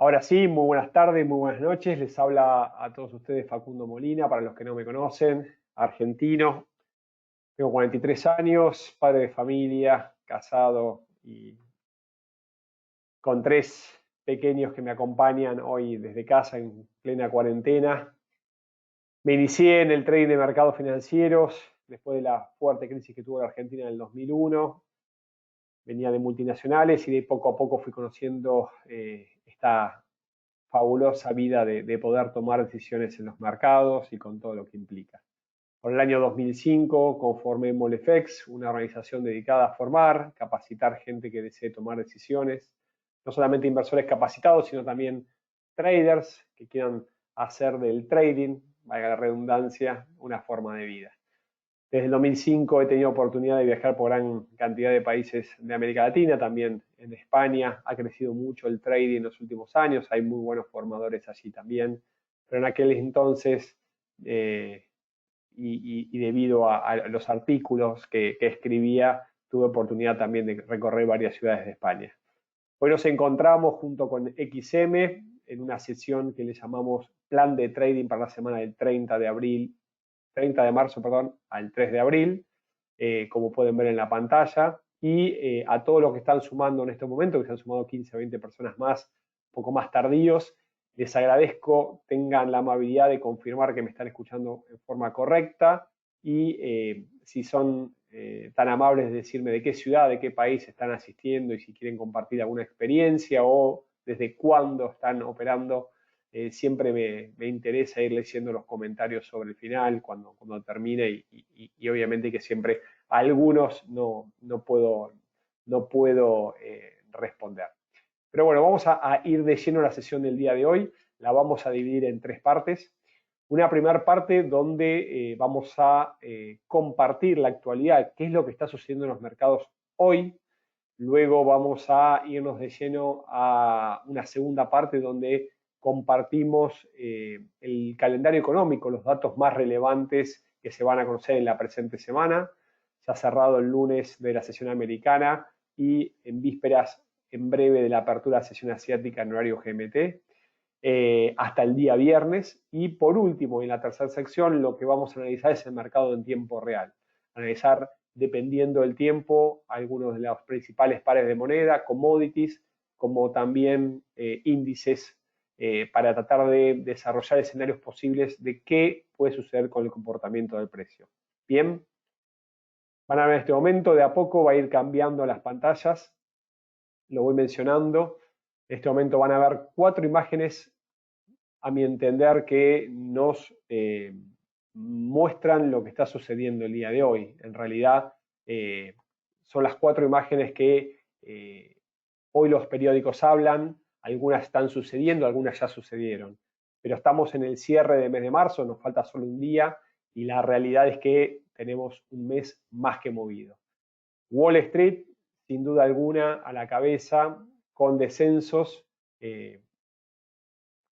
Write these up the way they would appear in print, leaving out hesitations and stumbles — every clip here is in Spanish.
Ahora sí, muy buenas tardes, muy buenas noches. Les habla a todos ustedes Facundo Molina, para los que no me conocen, argentino. Tengo 43 años, padre de familia, casado y con tres pequeños que me acompañan hoy desde casa en plena cuarentena. Me inicié en el trading de mercados financieros después de la fuerte crisis que tuvo la Argentina en el 2001. Venía de multinacionales y de poco a poco fui conociendo esta fabulosa vida de poder tomar decisiones en los mercados y con todo lo que implica. Por el año 2005 conformé Molefex, una organización dedicada a formar, capacitar gente que desee tomar decisiones, no solamente inversores capacitados, sino también traders que quieran hacer del trading, valga la redundancia, una forma de vida. Desde el 2005 he tenido oportunidad de viajar por gran cantidad de países de América Latina, también en España. Ha crecido mucho el trading en los últimos años, hay muy buenos formadores allí también. Pero en aquel entonces, eh, y debido a los artículos que escribía, tuve oportunidad también de recorrer varias ciudades de España. Hoy nos encontramos junto con XM en una sesión que le llamamos Plan de Trading para la semana del 30 de marzo, perdón, al 3 de abril, como pueden ver en la pantalla, y a todos los que están sumando en este momento, que se han sumado 15 o 20 personas más, un poco más tardíos, les agradezco, tengan la amabilidad de confirmar que me están escuchando en forma correcta y si son tan amables de decirme de qué ciudad, de qué país están asistiendo y si quieren compartir alguna experiencia o desde cuándo están operando. Siempre me interesa ir leyendo los comentarios sobre el final, cuando termine, y obviamente que siempre a algunos no puedo responder. Pero bueno, vamos a ir de lleno a la sesión del día de hoy. La vamos a dividir en tres partes. Una primera parte donde vamos a compartir la actualidad, qué es lo que está sucediendo en los mercados hoy. Luego vamos a irnos de lleno a una segunda parte donde compartimos el calendario económico, los datos más relevantes que se van a conocer en la presente semana. Se ha cerrado el lunes de la sesión americana y en vísperas, en breve, de la apertura de la sesión asiática en horario GMT, hasta el día viernes. Y por último, en la tercera sección, lo que vamos a analizar es el mercado en tiempo real. Analizar, dependiendo del tiempo, algunos de los principales pares de moneda, commodities, como también índices, para tratar de desarrollar escenarios posibles de qué puede suceder con el comportamiento del precio. Bien, van a ver en este momento, de a poco va a ir cambiando las pantallas, lo voy mencionando. En este momento van a ver 4 imágenes, a mi entender, que nos muestran lo que está sucediendo el día de hoy. En realidad, son las 4 imágenes que hoy los periódicos hablan, algunas están sucediendo, algunas ya sucedieron. Pero estamos en el cierre del mes de marzo, nos falta solo un día y la realidad es que tenemos un mes más que movido. Wall Street, sin duda alguna, a la cabeza, con descensos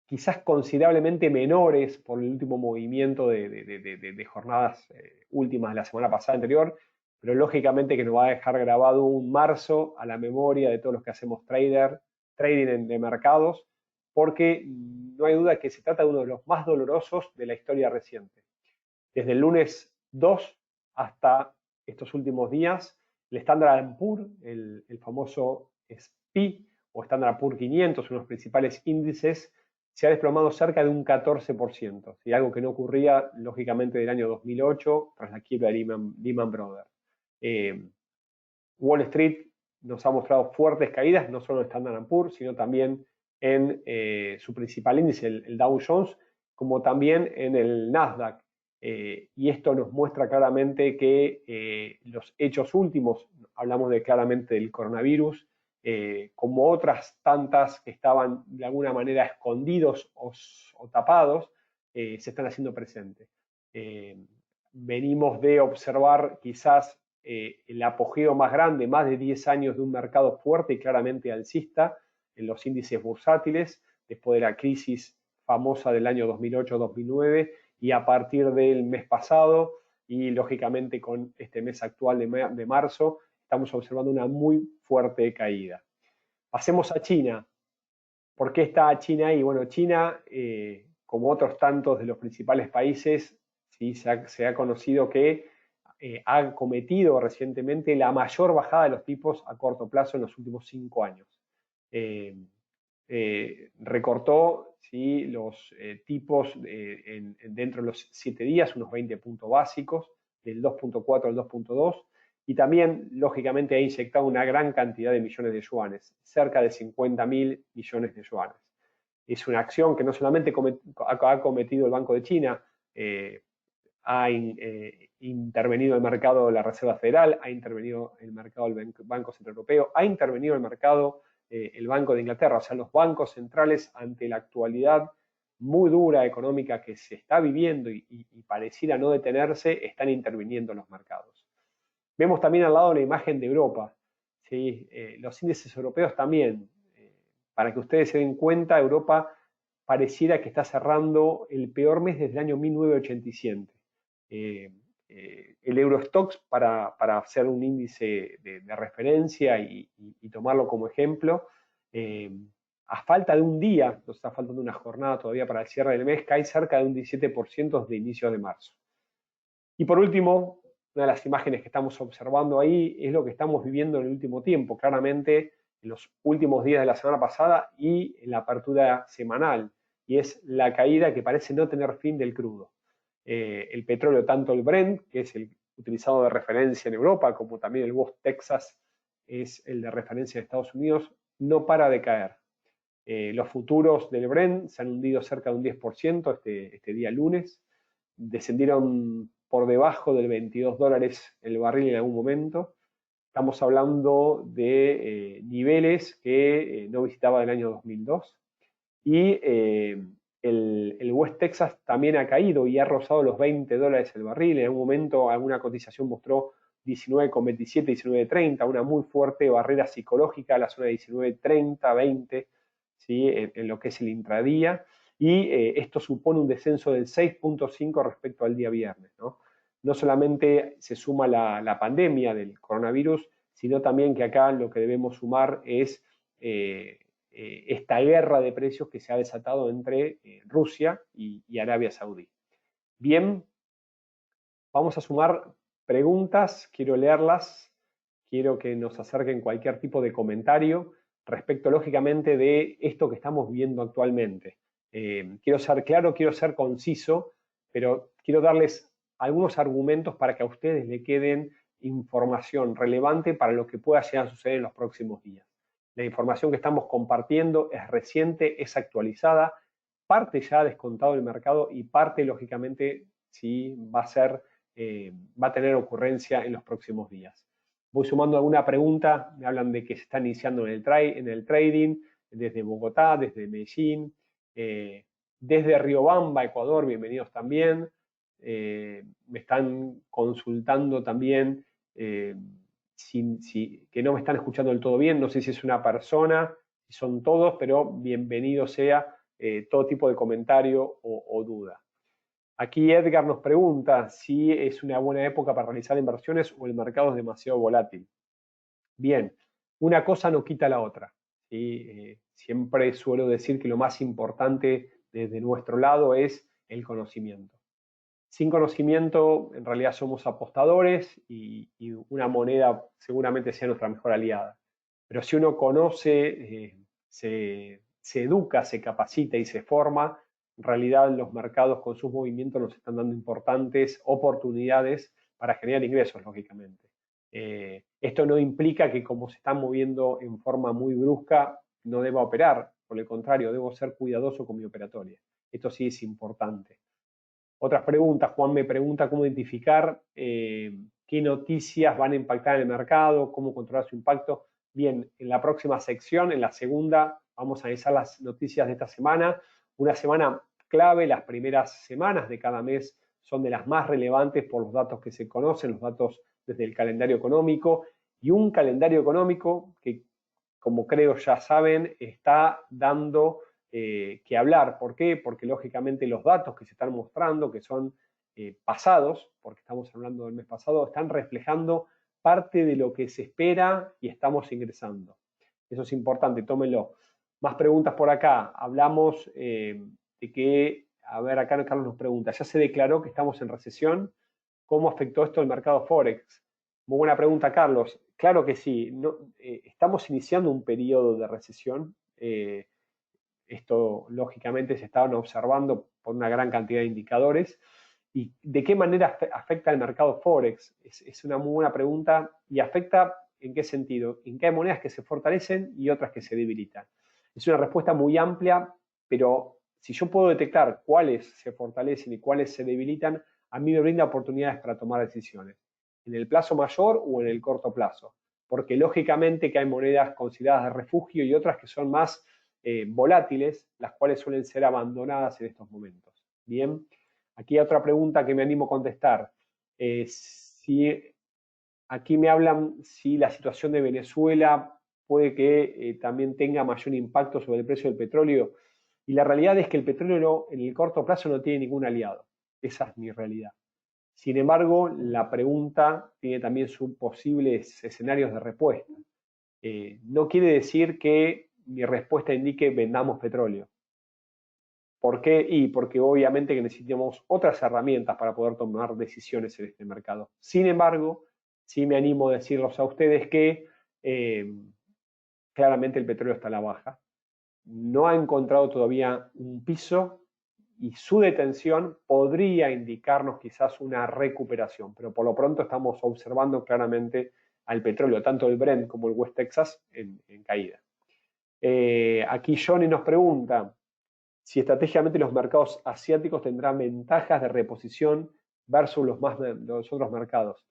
quizás considerablemente menores por el último movimiento de jornadas últimas de la semana pasada anterior, pero lógicamente que nos va a dejar grabado un marzo a la memoria de todos los que hacemos trading de mercados, porque no hay duda que se trata de uno de los más dolorosos de la historia reciente. Desde el lunes 2 hasta estos últimos días, el Standard & Poor's, el famoso SPI o Standard & Poor's 500, uno de los principales índices, se ha desplomado cerca de un 14%, ¿sí? Algo que no ocurría, lógicamente, del año 2008, tras la quiebra de Lehman Brothers. Wall Street nos ha mostrado fuertes caídas, no solo en Standard & Poor's, sino también en su principal índice, el Dow Jones, como también en el Nasdaq. Y esto nos muestra claramente que los hechos últimos, hablamos claramente del coronavirus, como otras tantas que estaban de alguna manera escondidos o tapados, se están haciendo presentes. Venimos de observar quizás el apogeo más grande, más de 10 años de un mercado fuerte y claramente alcista en los índices bursátiles, después de la crisis famosa del año 2008-2009, y a partir del mes pasado y lógicamente con este mes actual de marzo, estamos observando una muy fuerte caída. Pasemos a China. ¿Por qué está China ahí? Bueno, China, como otros tantos de los principales países, ¿sí? se ha conocido que ha cometido recientemente la mayor bajada de los tipos a corto plazo en los últimos 5 años. Recortó, ¿sí?, los tipos dentro de los 7 días, unos 20 puntos básicos, del 2.4 al 2.2, y también, lógicamente, ha inyectado una gran cantidad de millones de yuanes, cerca de 50.000 millones de yuanes. Es una acción que no solamente ha cometido el Banco de China, ha intervenido el mercado de la Reserva Federal, ha intervenido el mercado del Banco Central Europeo, ha intervenido el mercado el Banco de Inglaterra, o sea, los bancos centrales ante la actualidad muy dura económica que se está viviendo y pareciera no detenerse, están interviniendo en los mercados. Vemos también al lado la imagen de Europa, ¿sí? Los índices europeos también. Para que ustedes se den cuenta, Europa pareciera que está cerrando el peor mes desde el año 1987. El Eurostoxx, para hacer un índice de referencia y tomarlo como ejemplo, a falta de un día, nos está faltando una jornada todavía para el cierre del mes, cae cerca de un 17% de inicio de marzo. Y por último, una de las imágenes que estamos observando ahí es lo que estamos viviendo en el último tiempo, claramente en los últimos días de la semana pasada y en la apertura semanal, y es la caída que parece no tener fin del crudo. El petróleo, tanto el Brent, que es el utilizado de referencia en Europa, como también el West Texas es el de referencia en Estados Unidos, no para de caer. Los futuros del Brent se han hundido cerca de un 10% este día lunes, descendieron por debajo del 22 dólares el barril en algún momento. Estamos hablando de niveles que no visitaba del año 2002. Y el West Texas también ha caído y ha rozado los 20 dólares el barril. En algún momento alguna cotización mostró 19,27, 19,30, una muy fuerte barrera psicológica, la zona de 19,30, 20, ¿sí?, en lo que es el intradía. Y esto supone un descenso del 6,5 respecto al día viernes, ¿no? No solamente se suma la pandemia del coronavirus, sino también que acá lo que debemos sumar es esta guerra de precios que se ha desatado entre Rusia y Arabia Saudí. Bien, vamos a sumar preguntas, quiero leerlas, quiero que nos acerquen cualquier tipo de comentario respecto, lógicamente, de esto que estamos viviendo actualmente. Quiero ser claro, quiero ser conciso, pero quiero darles algunos argumentos para que a ustedes le queden información relevante para lo que pueda llegar a suceder en los próximos días. La información que estamos compartiendo es reciente, es actualizada, parte ya ha descontado el mercado y parte, lógicamente, sí va a tener ocurrencia en los próximos días. Voy sumando alguna pregunta, me hablan de que se está iniciando en el trading, desde Bogotá, desde Medellín, desde Riobamba, Ecuador, bienvenidos también. Me están consultando también que no me están escuchando del todo bien, no sé si es una persona, si son todos, pero bienvenido sea todo tipo de comentario o duda. Aquí Edgar nos pregunta si es una buena época para realizar inversiones o el mercado es demasiado volátil. Bien, una cosa no quita la otra, ¿sí? Siempre suelo decir que lo más importante desde nuestro lado es el conocimiento. Sin conocimiento, en realidad somos apostadores y una moneda seguramente sea nuestra mejor aliada. Pero si uno conoce, se educa, se capacita y se forma, en realidad los mercados con sus movimientos nos están dando importantes oportunidades para generar ingresos, lógicamente. Esto no implica que como se están moviendo en forma muy brusca, no deba operar. Por el contrario, debo ser cuidadoso con mi operatoria. Esto sí es importante. Otras preguntas, Juan me pregunta cómo identificar qué noticias van a impactar en el mercado, cómo controlar su impacto. Bien, en la próxima sección, en la segunda, vamos a analizar las noticias de esta semana. Una semana clave, las primeras semanas de cada mes son de las más relevantes por los datos que se conocen, los datos desde el calendario económico, y un calendario económico que, como creo ya saben, está dando que hablar. ¿Por qué? Porque lógicamente los datos que se están mostrando, que son pasados, porque estamos hablando del mes pasado, están reflejando parte de lo que se espera y estamos ingresando. Eso es importante, tómenlo. Más preguntas por acá. Hablamos de que, a ver, acá Carlos nos pregunta, ¿ya se declaró que estamos en recesión? ¿Cómo afectó esto el mercado Forex? Muy buena pregunta, Carlos. Claro que sí. No, estamos iniciando un periodo de recesión. Esto, lógicamente, se estaban observando por una gran cantidad de indicadores. ¿Y de qué manera afecta el mercado Forex? Es una muy buena pregunta y afecta en qué sentido. En que hay monedas que se fortalecen y otras que se debilitan. Es una respuesta muy amplia, pero si yo puedo detectar cuáles se fortalecen y cuáles se debilitan, a mí me brinda oportunidades para tomar decisiones, en el plazo mayor o en el corto plazo. Porque lógicamente que hay monedas consideradas de refugio y otras que son más volátiles, las cuales suelen ser abandonadas en estos momentos. Bien, aquí hay otra pregunta que me animo a contestar. Si aquí me hablan si la situación de Venezuela puede que también tenga mayor impacto sobre el precio del petróleo. Y la realidad es que el petróleo en el corto plazo no tiene ningún aliado. Esa es mi realidad. Sin embargo, la pregunta tiene también sus posibles escenarios de respuesta. No quiere decir que mi respuesta indique vendamos petróleo. ¿Por qué? Y porque obviamente que necesitamos otras herramientas para poder tomar decisiones en este mercado. Sin embargo, sí me animo a decirles a ustedes que claramente el petróleo está a la baja. No ha encontrado todavía un piso y su detención podría indicarnos quizás una recuperación, pero por lo pronto estamos observando claramente al petróleo, tanto el Brent como el West Texas, en caída. Aquí Johnny nos pregunta si estratégicamente los mercados asiáticos tendrán ventajas de reposición versus los otros mercados.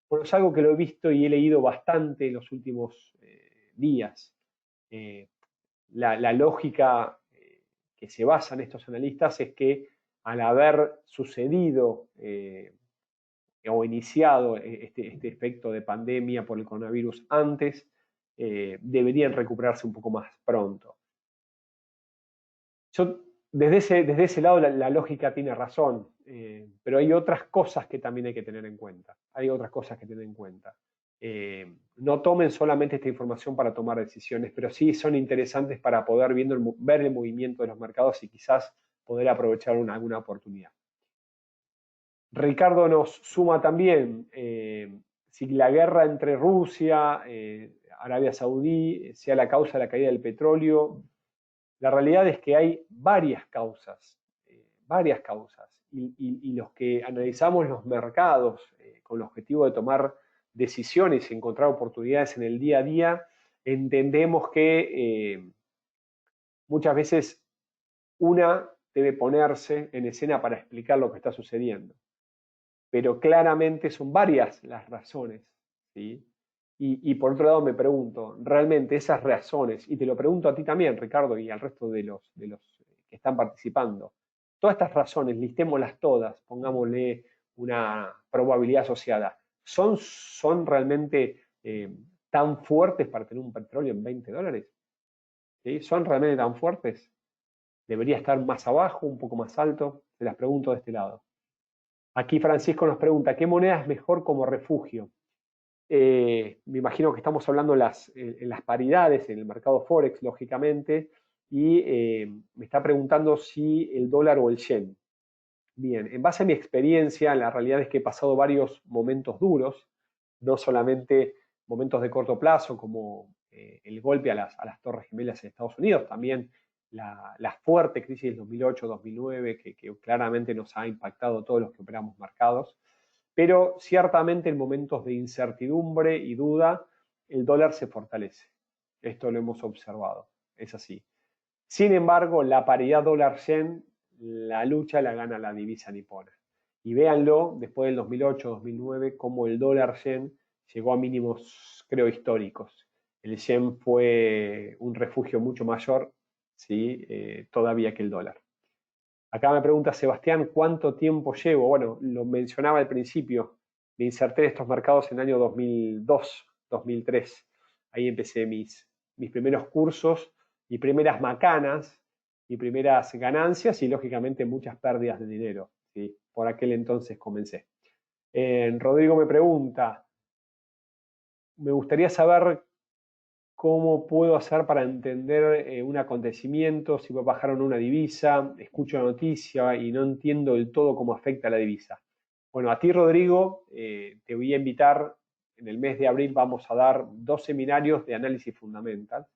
Bueno, es algo que lo he visto y he leído bastante en los últimos días. Eh, la lógica que se basa en estos analistas es que al haber sucedido o iniciado este efecto de pandemia por el coronavirus antes, deberían recuperarse un poco más pronto. Yo, desde ese lado la lógica tiene razón, pero hay otras cosas que también hay que tener en cuenta. Hay otras cosas que tener en cuenta. No tomen solamente esta información para tomar decisiones, pero sí son interesantes para poder ver el movimiento de los mercados y quizás poder aprovechar alguna oportunidad. Ricardo nos suma también si la guerra entre Rusia, Arabia Saudí, sea la causa de la caída del petróleo. La realidad es que hay varias causas, y los que analizamos los mercados con el objetivo de tomar decisiones y encontrar oportunidades en el día a día, entendemos que muchas veces una debe ponerse en escena para explicar lo que está sucediendo. Pero claramente son varias las razones, ¿sí? Y por otro lado me pregunto, realmente esas razones, y te lo pregunto a ti también, Ricardo, y al resto de los que están participando, todas estas razones, listémoslas todas, pongámosle una probabilidad asociada, ¿son realmente tan fuertes para tener un petróleo en $20? ¿Sí? ¿Son realmente tan fuertes? ¿Debería estar más abajo, un poco más alto? Se las pregunto de este lado. Aquí Francisco nos pregunta, ¿qué moneda es mejor como refugio? Me imagino que estamos hablando en las paridades, en el mercado Forex, lógicamente, y me está preguntando si el dólar o el yen. Bien, en base a mi experiencia, la realidad es que he pasado varios momentos duros, no solamente momentos de corto plazo, como el golpe a las Torres Gemelas en Estados Unidos, también la fuerte crisis del 2008-2009, que claramente nos ha impactado a todos los que operamos mercados, pero ciertamente en momentos de incertidumbre y duda, el dólar se fortalece. Esto lo hemos observado, es así. Sin embargo, la paridad dólar-yen, la lucha la gana la divisa nipona. Y véanlo, después del 2008-2009, cómo el dólar-yen llegó a mínimos, creo, históricos. El yen fue un refugio mucho mayor, ¿sí? Todavía que el dólar. Acá me pregunta Sebastián, ¿cuánto tiempo llevo? Bueno, lo mencionaba al principio, me inserté en estos mercados en el año 2002, 2003. Ahí empecé mis primeros cursos, mis primeras macanas, mis primeras ganancias y lógicamente muchas pérdidas de dinero. ¿Sí? Por aquel entonces comencé. Rodrigo me pregunta, me gustaría saber ¿Cómo puedo hacer para entender un acontecimiento? Si bajaron una divisa, escucho la noticia y no entiendo del todo cómo afecta a la divisa. Bueno, a ti, Rodrigo, te voy a invitar, en el mes de abril vamos a dar 2 seminarios de análisis fundamental.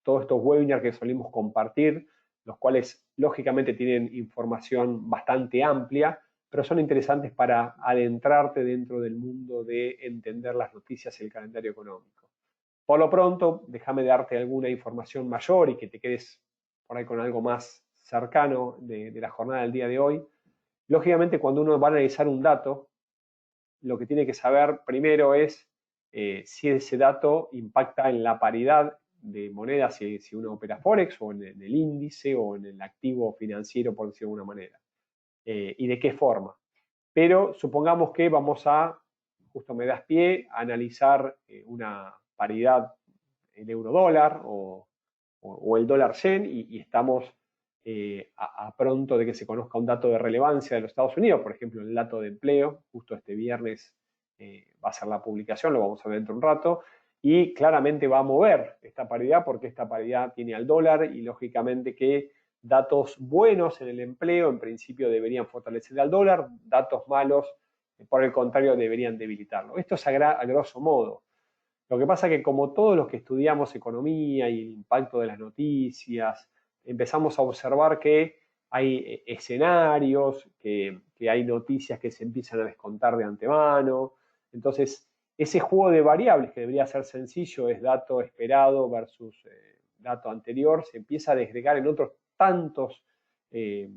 Todos estos webinars que solimos compartir, los cuales lógicamente tienen información bastante amplia, pero son interesantes para adentrarte dentro del mundo de entender las noticias y el calendario económico. Por lo pronto, déjame darte alguna información mayor y que te quedes por ahí con algo más cercano de la jornada del día de hoy. Lógicamente, cuando uno va a analizar un dato, lo que tiene que saber primero es si ese dato impacta en la paridad de monedas, si uno opera Forex o en el índice o en el activo financiero, por decirlo de alguna manera, y de qué forma. Pero supongamos que vamos a, justo me das pie, a analizar una paridad, el euro dólar o el dólar yen, y estamos a pronto de que se conozca un dato de relevancia de los Estados Unidos, por ejemplo, el dato de empleo, justo este viernes va a ser la publicación, lo vamos a ver dentro de un rato, y claramente va a mover esta paridad porque esta paridad tiene al dólar y lógicamente que datos buenos en el empleo en principio deberían fortalecer al dólar, datos malos por el contrario deberían debilitarlo. Esto es a grosso modo. Lo que pasa es que como todos los que estudiamos economía y el impacto de las noticias, empezamos a observar que hay escenarios, que hay noticias que se empiezan a descontar de antemano. Entonces, ese juego de variables que debería ser sencillo, es dato esperado versus dato anterior, se empieza a desgregar en eh,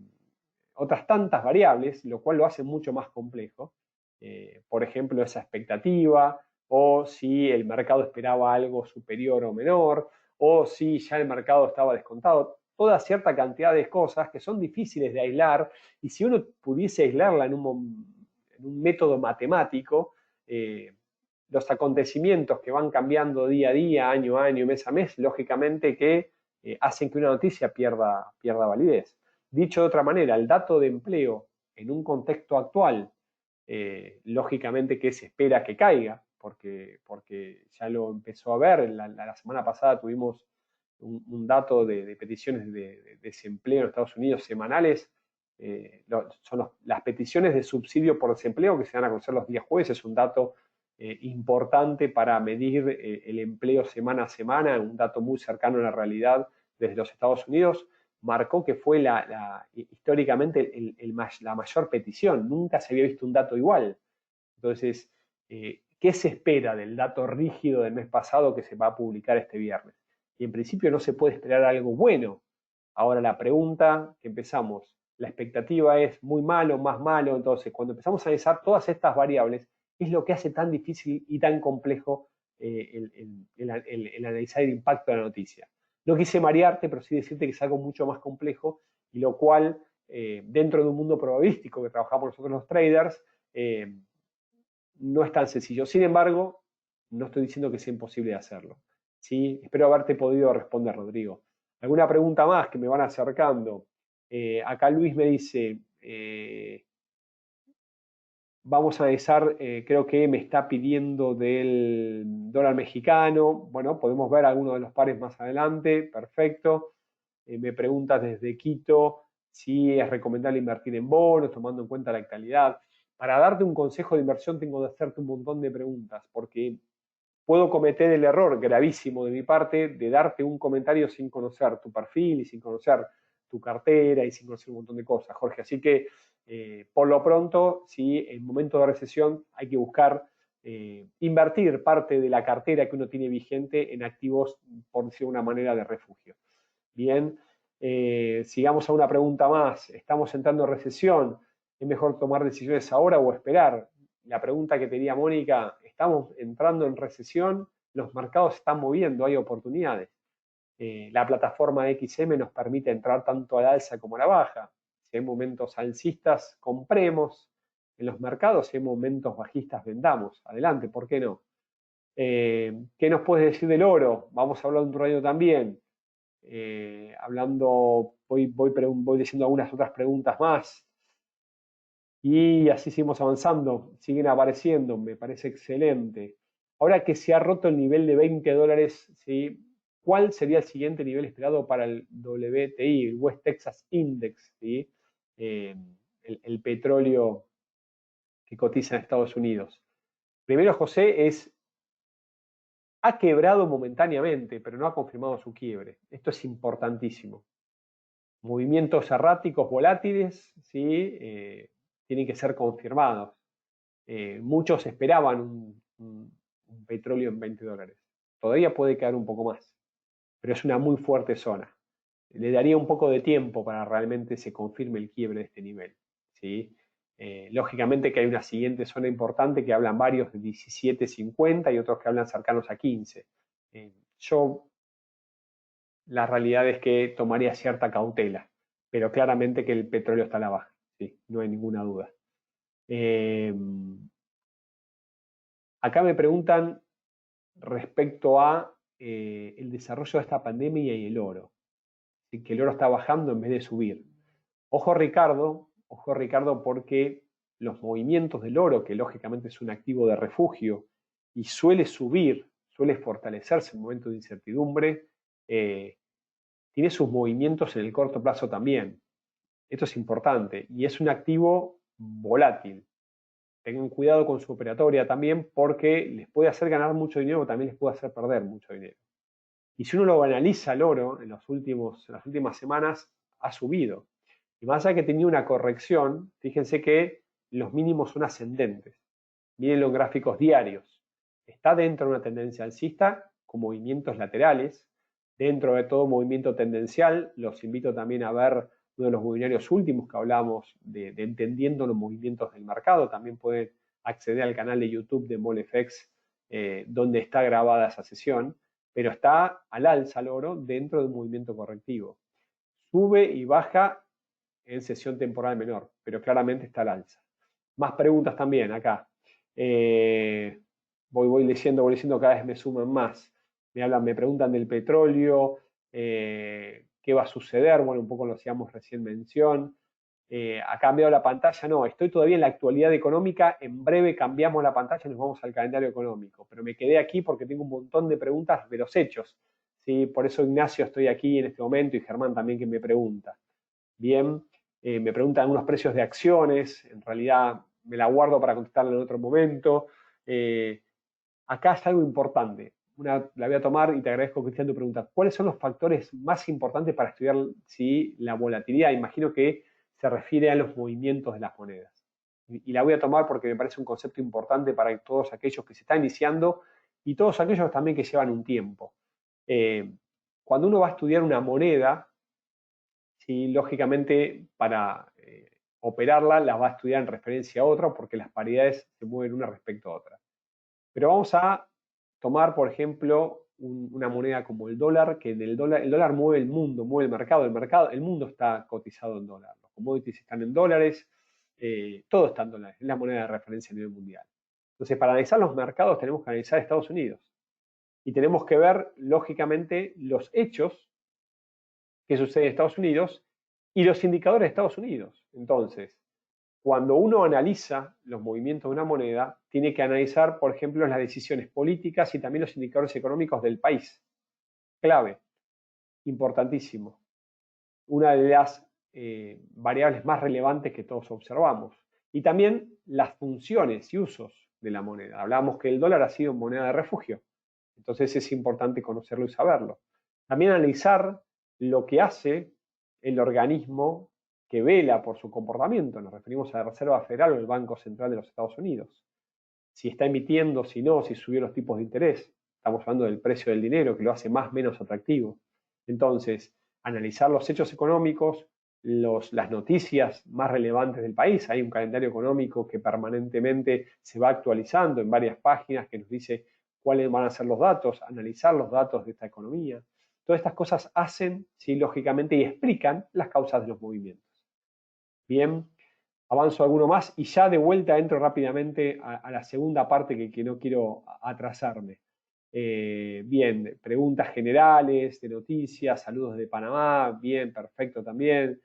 otras tantas variables, lo cual lo hace mucho más complejo. Por ejemplo, esa expectativa, o si el mercado esperaba algo superior o menor, o si ya el mercado estaba descontado. Toda cierta cantidad de cosas que son difíciles de aislar, y si uno pudiese aislarla en un método matemático, los acontecimientos que van cambiando día a día, año a año, mes a mes, lógicamente que hacen que una noticia pierda validez. Dicho de otra manera, el dato de empleo en un contexto actual, lógicamente que se espera que caiga, porque ya lo empezó a ver, la semana pasada tuvimos un dato de peticiones de desempleo en Estados Unidos semanales, son las peticiones de subsidio por desempleo que se van a conocer los días jueves, es un dato importante para medir el empleo semana a semana, un dato muy cercano a la realidad desde los Estados Unidos, marcó que fue históricamente la mayor petición, nunca se había visto un dato igual. Entonces, ¿qué se espera del dato rígido del mes pasado que se va a publicar este viernes? Y en principio no se puede esperar algo bueno. Ahora la pregunta que empezamos, la expectativa es muy malo, más malo, entonces cuando empezamos a analizar todas estas variables, es lo que hace tan difícil y tan complejo el analizar el impacto de la noticia. No quise marearte, pero sí decirte que es algo mucho más complejo y lo cual, dentro de un mundo probabilístico que trabajamos nosotros los traders, no es tan sencillo. Sin embargo, no estoy diciendo que sea imposible de hacerlo. ¿Sí? Espero haberte podido responder, Rodrigo. ¿Alguna pregunta más que me van acercando? Acá Luis me dice, vamos a analizar, creo que me está pidiendo del dólar mexicano. Bueno, podemos ver algunos de los pares más adelante. Perfecto. Me preguntas desde Quito si es recomendable invertir en bonos, tomando en cuenta la actualidad. Para darte un consejo de inversión tengo que hacerte un montón de preguntas, porque puedo cometer el error gravísimo de mi parte de darte un comentario sin conocer tu perfil y sin conocer tu cartera y sin conocer un montón de cosas, Jorge. Así que, por lo pronto, sí, en momentos de recesión hay que buscar invertir parte de la cartera que uno tiene vigente en activos, por decir una manera, de refugio. Bien, sigamos a una pregunta más. ¿Estamos entrando en recesión? ¿Es mejor tomar decisiones ahora o esperar? La pregunta que tenía Mónica, ¿estamos entrando en recesión? Los mercados se están moviendo, hay oportunidades. La plataforma XM nos permite entrar tanto a la alza como a la baja. Si hay momentos alcistas, compremos en los mercados. Si hay momentos bajistas, vendamos. Adelante, ¿por qué no? ¿Qué nos puedes decir del oro? Vamos a hablar un rato también. Voy diciendo algunas otras preguntas más. Y así seguimos avanzando, siguen apareciendo, me parece excelente. Ahora que se ha roto el nivel de $20, ¿sí? ¿Cuál sería el siguiente nivel esperado para el WTI, el West Texas Index, ¿sí? El petróleo que cotiza en Estados Unidos? Primero, José, ha quebrado momentáneamente, pero no ha confirmado su quiebre. Esto es importantísimo. Movimientos erráticos, volátiles, ¿sí? Tienen que ser confirmados. Muchos esperaban un petróleo en $20. Todavía puede quedar un poco más, pero es una muy fuerte zona. Le daría un poco de tiempo para realmente se confirme el quiebre de este nivel, ¿sí? Lógicamente que hay una siguiente zona importante que hablan varios de 17.50 y otros que hablan cercanos a 15. Yo, la realidad es que tomaría cierta cautela, pero claramente que el petróleo está a la baja, ¿sí? No hay ninguna duda. Acá me preguntan respecto a el desarrollo de esta pandemia y el oro. Así que el oro está bajando en vez de subir. Ojo Ricardo, porque los movimientos del oro, que lógicamente es un activo de refugio y suele subir, suele fortalecerse en momentos de incertidumbre, tiene sus movimientos en el corto plazo también. Esto es importante y es un activo volátil. Tengan cuidado con su operatoria también porque les puede hacer ganar mucho dinero o también les puede hacer perder mucho dinero. Y si uno lo analiza el oro en las últimas semanas, ha subido. Y más allá que tenía una corrección, fíjense que los mínimos son ascendentes. Miren los gráficos diarios. Está dentro de una tendencia alcista con movimientos laterales. Dentro de todo movimiento tendencial, los invito también a ver uno de los webinarios últimos que hablamos de entendiendo los movimientos del mercado. También pueden acceder al canal de YouTube de MOLFX, donde está grabada esa sesión. Pero está al alza el oro dentro de un movimiento correctivo. Sube y baja en sesión temporal menor, pero claramente está al alza. Más preguntas también acá. Voy leyendo, cada vez me suman más. Me preguntan del petróleo, qué va a suceder, bueno, un poco lo hacíamos recién mención. ¿Ha cambiado la pantalla? No, estoy todavía en la actualidad económica, en breve cambiamos la pantalla y nos vamos al calendario económico, pero me quedé aquí porque tengo un montón de preguntas de los hechos, ¿sí? Por eso Ignacio estoy aquí en este momento y Germán también que me pregunta. Bien, me preguntan unos precios de acciones, en realidad me la guardo para contestarla en otro momento. Acá es algo importante, la voy a tomar y te agradezco, Cristian, tu pregunta. ¿Cuáles son los factores más importantes para estudiar la volatilidad? Imagino que se refiere a los movimientos de las monedas. Y la voy a tomar porque me parece un concepto importante para todos aquellos que se están iniciando y todos aquellos también que llevan un tiempo. Cuando uno va a estudiar una moneda, ¿sí? Lógicamente para operarla la va a estudiar en referencia a otra porque las paridades se mueven una respecto a otra. Pero vamos a tomar, por ejemplo, una moneda como el dólar, que el dólar mueve el mundo, mueve el mercado, el mundo está cotizado en dólar, los commodities están en dólares, todo está en dólares, es la moneda de referencia a nivel mundial. Entonces, para analizar los mercados tenemos que analizar Estados Unidos y tenemos que ver, lógicamente, los hechos que suceden en Estados Unidos y los indicadores de Estados Unidos. Entonces, cuando uno analiza los movimientos de una moneda, tiene que analizar, por ejemplo, las decisiones políticas y también los indicadores económicos del país. Clave, importantísimo. Una de las variables más relevantes que todos observamos. Y también las funciones y usos de la moneda. Hablamos que el dólar ha sido moneda de refugio. Entonces es importante conocerlo y saberlo. También analizar lo que hace el organismo que vela por su comportamiento. Nos referimos a la Reserva Federal o el Banco Central de los Estados Unidos. Si está emitiendo, si no, si subió los tipos de interés. Estamos hablando del precio del dinero, que lo hace más o menos atractivo. Entonces, analizar los hechos económicos, las noticias más relevantes del país. Hay un calendario económico que permanentemente se va actualizando en varias páginas que nos dice cuáles van a ser los datos, analizar los datos de esta economía. Todas estas cosas hacen, sí, lógicamente, y explican las causas de los movimientos. Bien, avanzo alguno más y ya de vuelta entro rápidamente a la segunda parte que no quiero atrasarme. Bien, preguntas generales, de noticias, saludos de Panamá, bien, perfecto también.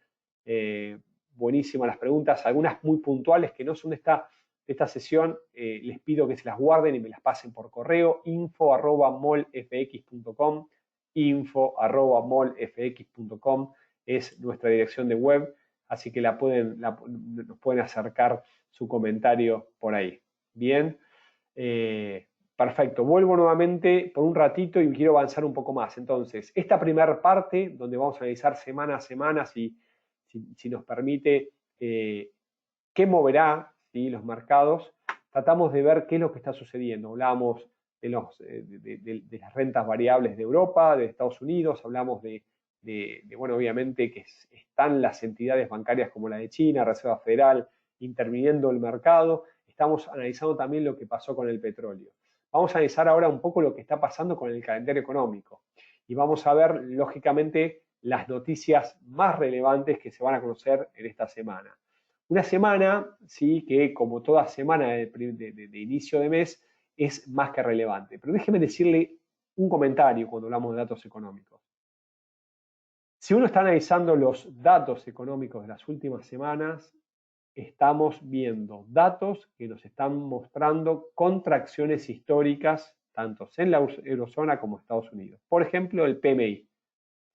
Buenísimas las preguntas, algunas muy puntuales que no son de esta de esta sesión, les pido que se las guarden y me las pasen por correo, info@molfx.com, info@molfx.com es nuestra dirección de web, así que nos pueden acercar su comentario por ahí. Bien, perfecto. Vuelvo nuevamente por un ratito y quiero avanzar un poco más. Entonces, esta primera parte, donde vamos a analizar semana a semana, si nos permite, qué moverá, ¿sí?, los mercados, tratamos de ver qué es lo que está sucediendo. Hablamos de las rentas variables de Europa, de Estados Unidos, hablamos bueno, obviamente que están las entidades bancarias como la de China, Reserva Federal, interviniendo el mercado. Estamos analizando también lo que pasó con el petróleo. Vamos a analizar ahora un poco lo que está pasando con el calendario económico y vamos a ver, lógicamente, las noticias más relevantes que se van a conocer en esta semana. Una semana, sí, que como toda semana de inicio de mes es más que relevante. Pero déjeme decirle un comentario cuando hablamos de datos económicos. Si uno está analizando los datos económicos de las últimas semanas, estamos viendo datos que nos están mostrando contracciones históricas, tanto en la eurozona como en Estados Unidos. Por ejemplo, el PMI,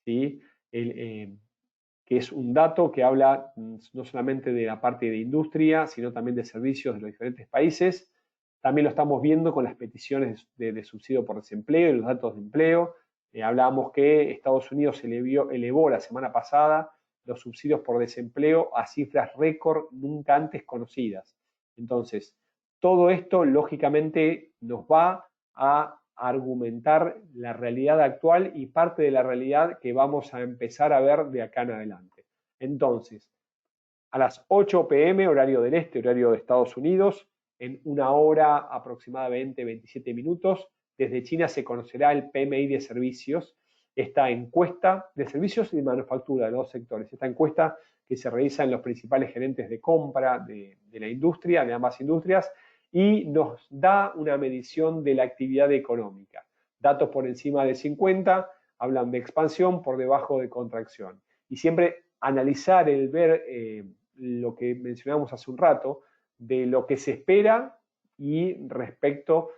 ¿sí?, que es un dato que habla no solamente de la parte de industria, sino también de servicios de los diferentes países. También lo estamos viendo con las peticiones de subsidio por desempleo y los datos de empleo. Hablábamos que Estados Unidos elevó la semana pasada los subsidios por desempleo a cifras récord nunca antes conocidas. Entonces, todo esto lógicamente nos va a argumentar la realidad actual y parte de la realidad que vamos a empezar a ver de acá en adelante. Entonces, a las 8 p.m., horario del este, horario de Estados Unidos, en una hora aproximadamente 27 minutos, desde China se conocerá el PMI de servicios, esta encuesta de servicios y de manufactura de los dos sectores, esta encuesta que se realiza en los principales gerentes de compra de la industria, de ambas industrias, y nos da una medición de la actividad económica. Datos por encima de 50 hablan de expansión, por debajo de contracción. Y siempre analizar ver lo que mencionamos hace un rato, de lo que se espera y respecto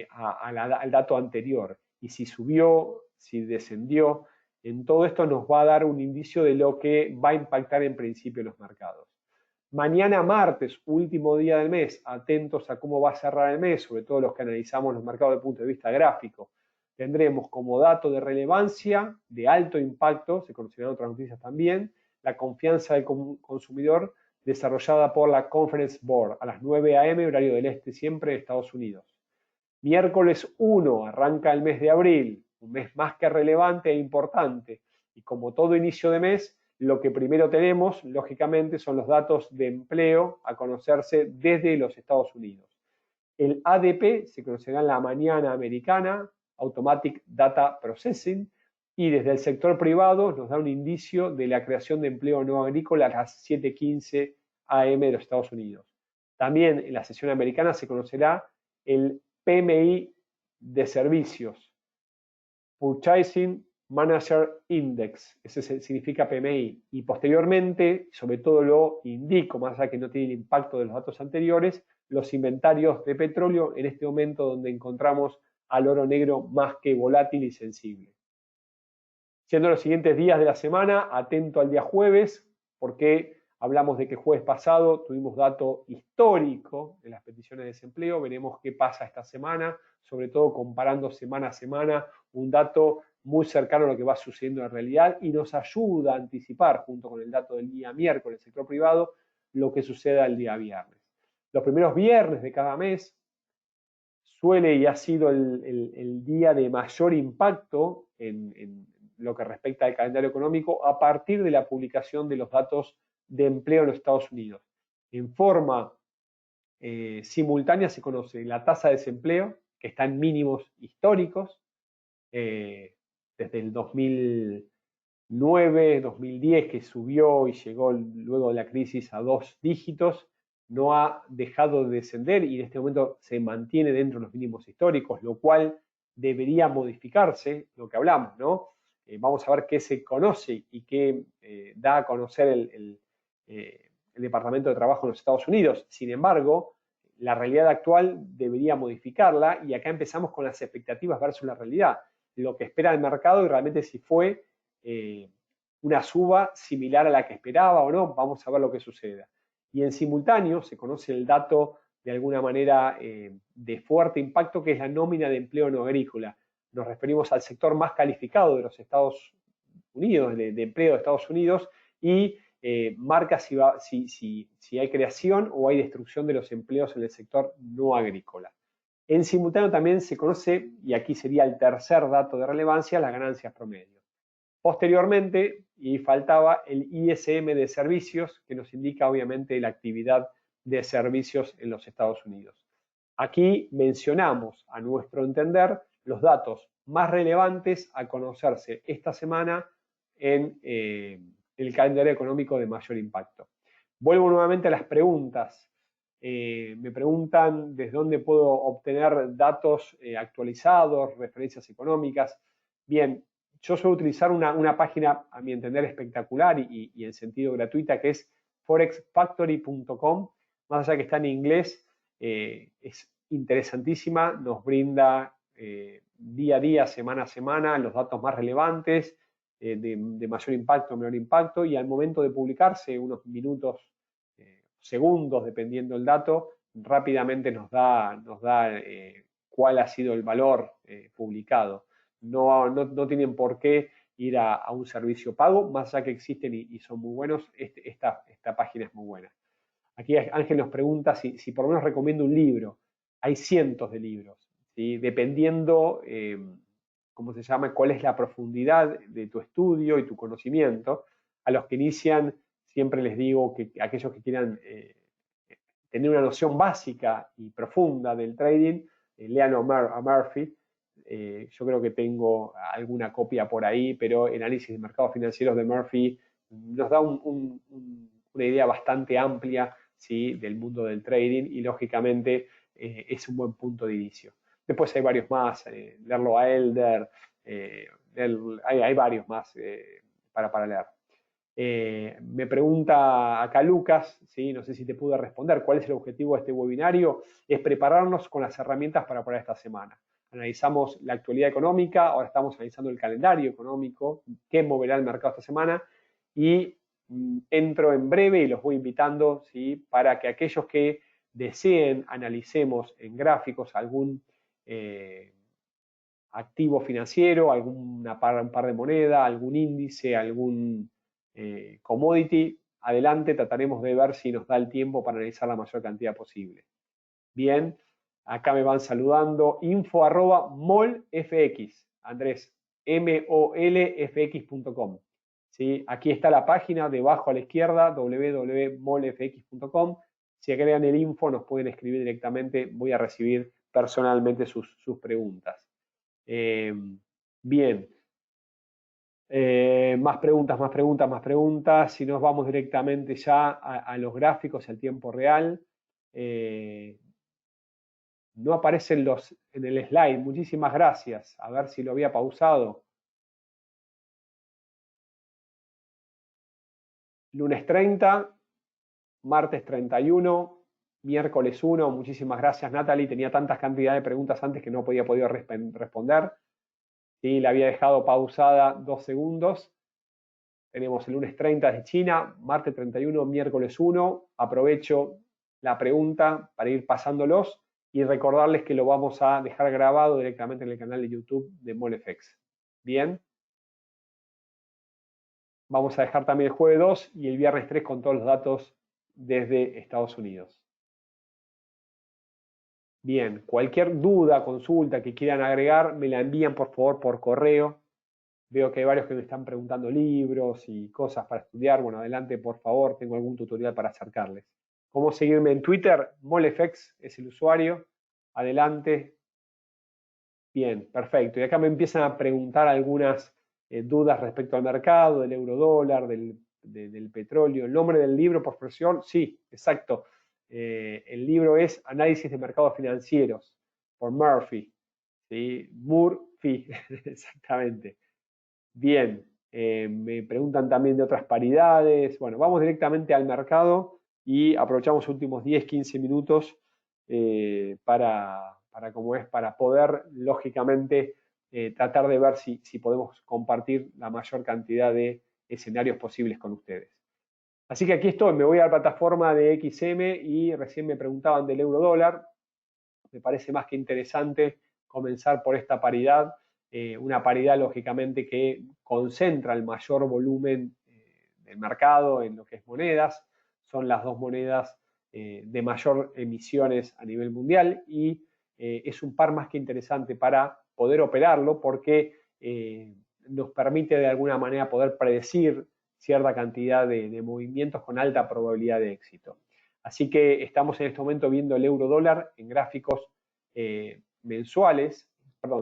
al dato anterior. Y si subió, si descendió, en todo esto nos va a dar un indicio de lo que va a impactar en principio los mercados. Mañana martes, último día del mes, atentos a cómo va a cerrar el mes, sobre todo los que analizamos los mercados desde el punto de vista gráfico. Tendremos como dato de relevancia, de alto impacto, se conocerán otras noticias también, la confianza del consumidor desarrollada por la Conference Board a las 9 a.m., horario del este, siempre de Estados Unidos. Miércoles 1, arranca el mes de abril, un mes más que relevante e importante. Y como todo inicio de mes, lo que primero tenemos, lógicamente, son los datos de empleo a conocerse desde los Estados Unidos. El ADP se conocerá en la mañana americana, Automatic Data Processing, y desde el sector privado nos da un indicio de la creación de empleo no agrícola a las 7:15 a.m. de los Estados Unidos. También en la sesión americana se conocerá el PMI de servicios, Purchasing Manager Index, ese significa PMI, y posteriormente, sobre todo lo indico, más allá que no tiene el impacto de los datos anteriores, los inventarios de petróleo en este momento donde encontramos al oro negro más que volátil y sensible. Siendo los siguientes días de la semana, atento al día jueves, porque hablamos de que jueves pasado tuvimos dato histórico de las peticiones de desempleo, veremos qué pasa esta semana, sobre todo comparando semana a semana, un dato muy cercano a lo que va sucediendo en la realidad y nos ayuda a anticipar, junto con el dato del día miércoles del sector privado, lo que suceda el día viernes. Los primeros viernes de cada mes suele y ha sido el día de mayor impacto en lo que respecta al calendario económico a partir de la publicación de los datos de empleo en los Estados Unidos. En forma simultánea se conoce la tasa de desempleo, que está en mínimos históricos, desde el 2009, 2010, que subió y llegó luego de la crisis a 2 dígitos, no ha dejado de descender y en este momento se mantiene dentro de los mínimos históricos, lo cual debería modificarse, lo que hablamos, ¿no? Vamos a ver qué se conoce y qué da a conocer el Departamento de Trabajo en los Estados Unidos. Sin embargo, la realidad actual debería modificarla y acá empezamos con las expectativas versus la realidad, lo que espera el mercado y realmente si fue una suba similar a la que esperaba o no, vamos a ver lo que suceda. Y en simultáneo se conoce el dato de alguna manera de fuerte impacto, que es la nómina de empleo no agrícola. Nos referimos al sector más calificado de los Estados Unidos, de empleo de Estados Unidos, y marca si hay creación o hay destrucción de los empleos en el sector no agrícola. En simultáneo también se conoce, y aquí sería el tercer dato de relevancia, las ganancias promedio. Posteriormente, y faltaba el ISM de servicios, que nos indica obviamente la actividad de servicios en los Estados Unidos. Aquí mencionamos, a nuestro entender, los datos más relevantes a conocerse esta semana en el calendario económico de mayor impacto. Vuelvo nuevamente a las preguntas. Me preguntan desde dónde puedo obtener datos actualizados, referencias económicas. Bien, yo suelo utilizar una página, a mi entender, espectacular y en sentido gratuita, que es forexfactory.com. Más allá que está en inglés, es interesantísima, nos brinda día a día, semana a semana, los datos más relevantes, de mayor impacto, menor impacto, y al momento de publicarse, unos minutos, segundos, dependiendo del dato, rápidamente nos da cuál ha sido el valor publicado. No tienen por qué ir a un servicio pago, más allá que existen y son muy buenos, esta página es muy buena. Aquí Ángel nos pregunta si por lo menos recomiendo un libro. Hay cientos de libros, ¿sí? Dependiendo, ¿cómo se llama?, cuál es la profundidad de tu estudio y tu conocimiento. A los que inician, siempre les digo que aquellos que quieran tener una noción básica y profunda del trading, lean a Murphy. Yo creo que tengo alguna copia por ahí, pero el análisis de mercados financieros de Murphy nos da una idea bastante amplia, ¿sí?, del mundo del trading y lógicamente es un buen punto de inicio. Después hay varios más, leerlo a Elder, hay varios más para leer. Me pregunta acá Lucas, ¿sí? No sé si te pude responder, ¿cuál es el objetivo de este webinario? Es prepararnos con las herramientas para esta semana. Analizamos la actualidad económica, ahora estamos analizando el calendario económico, qué moverá el mercado esta semana, y entro en breve y los voy invitando, ¿sí?, para que aquellos que deseen analicemos en gráficos algún activo financiero, un par de moneda, algún índice, algún commodity, adelante, trataremos de ver si nos da el tiempo para analizar la mayor cantidad posible. Bien, acá me van saludando, info@molfx, Andrés, molfx.com. ¿Sí? Aquí está la página, debajo a la izquierda, www.molfx.com. Si agregan el info, nos pueden escribir directamente, voy a recibir personalmente sus preguntas. Bien. Más preguntas. Si nos vamos directamente ya a los gráficos, al tiempo real. No aparecen en el slide. Muchísimas gracias. A ver si lo había pausado. Lunes 30, martes 31, miércoles 1. Muchísimas gracias, Natalie. Tenía tantas cantidades de preguntas antes que no podía responder. Sí, la había dejado pausada 2 segundos. Tenemos el lunes 30 de China, martes 31, miércoles 1. Aprovecho la pregunta para ir pasándolos y recordarles que lo vamos a dejar grabado directamente en el canal de YouTube de MolFX. Bien. Vamos a dejar también el jueves 2 y el viernes 3 con todos los datos desde Estados Unidos. Bien, cualquier duda, consulta que quieran agregar, me la envían por favor por correo. Veo que hay varios que me están preguntando libros y cosas para estudiar. Bueno, adelante, por favor, tengo algún tutorial para acercarles. ¿Cómo seguirme en Twitter? MolFX es el usuario. Adelante. Bien, perfecto. Y acá me empiezan a preguntar algunas dudas respecto al mercado, del euro dólar, del petróleo. ¿El nombre del libro, por favor? Sí, exacto. El libro es Análisis de Mercados Financieros, por Murphy. ¿Sí? Murphy, exactamente. Bien, me preguntan también de otras paridades. Bueno, vamos directamente al mercado y aprovechamos los últimos 10-15 minutos para poder, lógicamente, tratar de ver si podemos compartir la mayor cantidad de escenarios posibles con ustedes. Así que aquí estoy, me voy a la plataforma de XM y recién me preguntaban del euro dólar. Me parece más que interesante comenzar por esta paridad, una paridad lógicamente que concentra el mayor volumen del mercado en lo que es monedas. Son las dos monedas de mayor emisiones a nivel mundial y es un par más que interesante para poder operarlo porque nos permite de alguna manera poder predecir cierta cantidad de movimientos con alta probabilidad de éxito. Así que estamos en este momento viendo el euro dólar en gráficos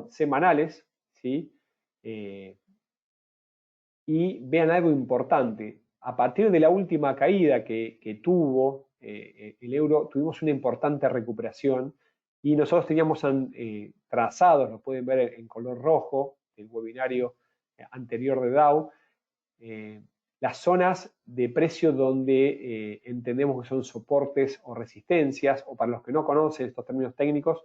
semanales, ¿sí? Y vean algo importante. A partir de la última caída que tuvo el euro, tuvimos una importante recuperación y nosotros teníamos trazados, lo pueden ver en color rojo, del webinario anterior de Dow, las zonas de precio donde entendemos que son soportes o resistencias, o para los que no conocen estos términos técnicos,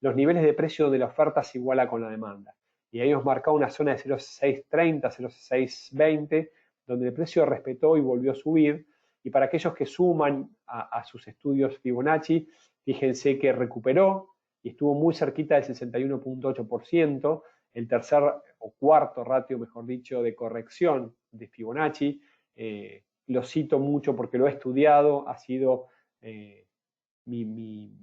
los niveles de precio donde la oferta se iguala con la demanda. Y ahí hemos marcado una zona de 0,630, 0,620, donde el precio respetó y volvió a subir. Y para aquellos que suman a sus estudios Fibonacci, fíjense que recuperó y estuvo muy cerquita del 61,8%, el tercer o cuarto ratio, mejor dicho, de corrección de Fibonacci. Lo cito mucho porque lo he estudiado, ha sido mi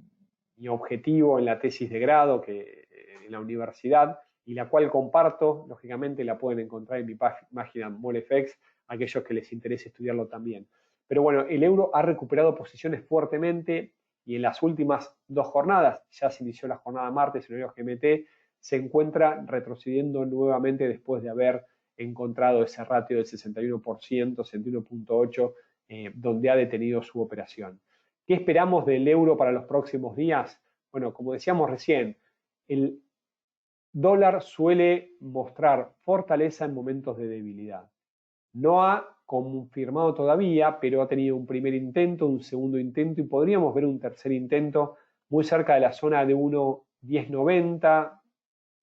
objetivo en la tesis de grado en la universidad y la cual comparto, lógicamente la pueden encontrar en mi página MolFX, aquellos que les interese estudiarlo también. Pero bueno, el euro ha recuperado posiciones fuertemente y en las últimas dos jornadas, ya se inició la jornada martes en el GMT, se encuentra retrocediendo nuevamente después de haber encontrado ese ratio del 61%, 61,8%, donde ha detenido su operación. ¿Qué esperamos del euro para los próximos días? Bueno, como decíamos recién, el dólar suele mostrar fortaleza en momentos de debilidad. No ha confirmado todavía, pero ha tenido un primer intento, un segundo intento y podríamos ver un tercer intento muy cerca de la zona de 1,1090,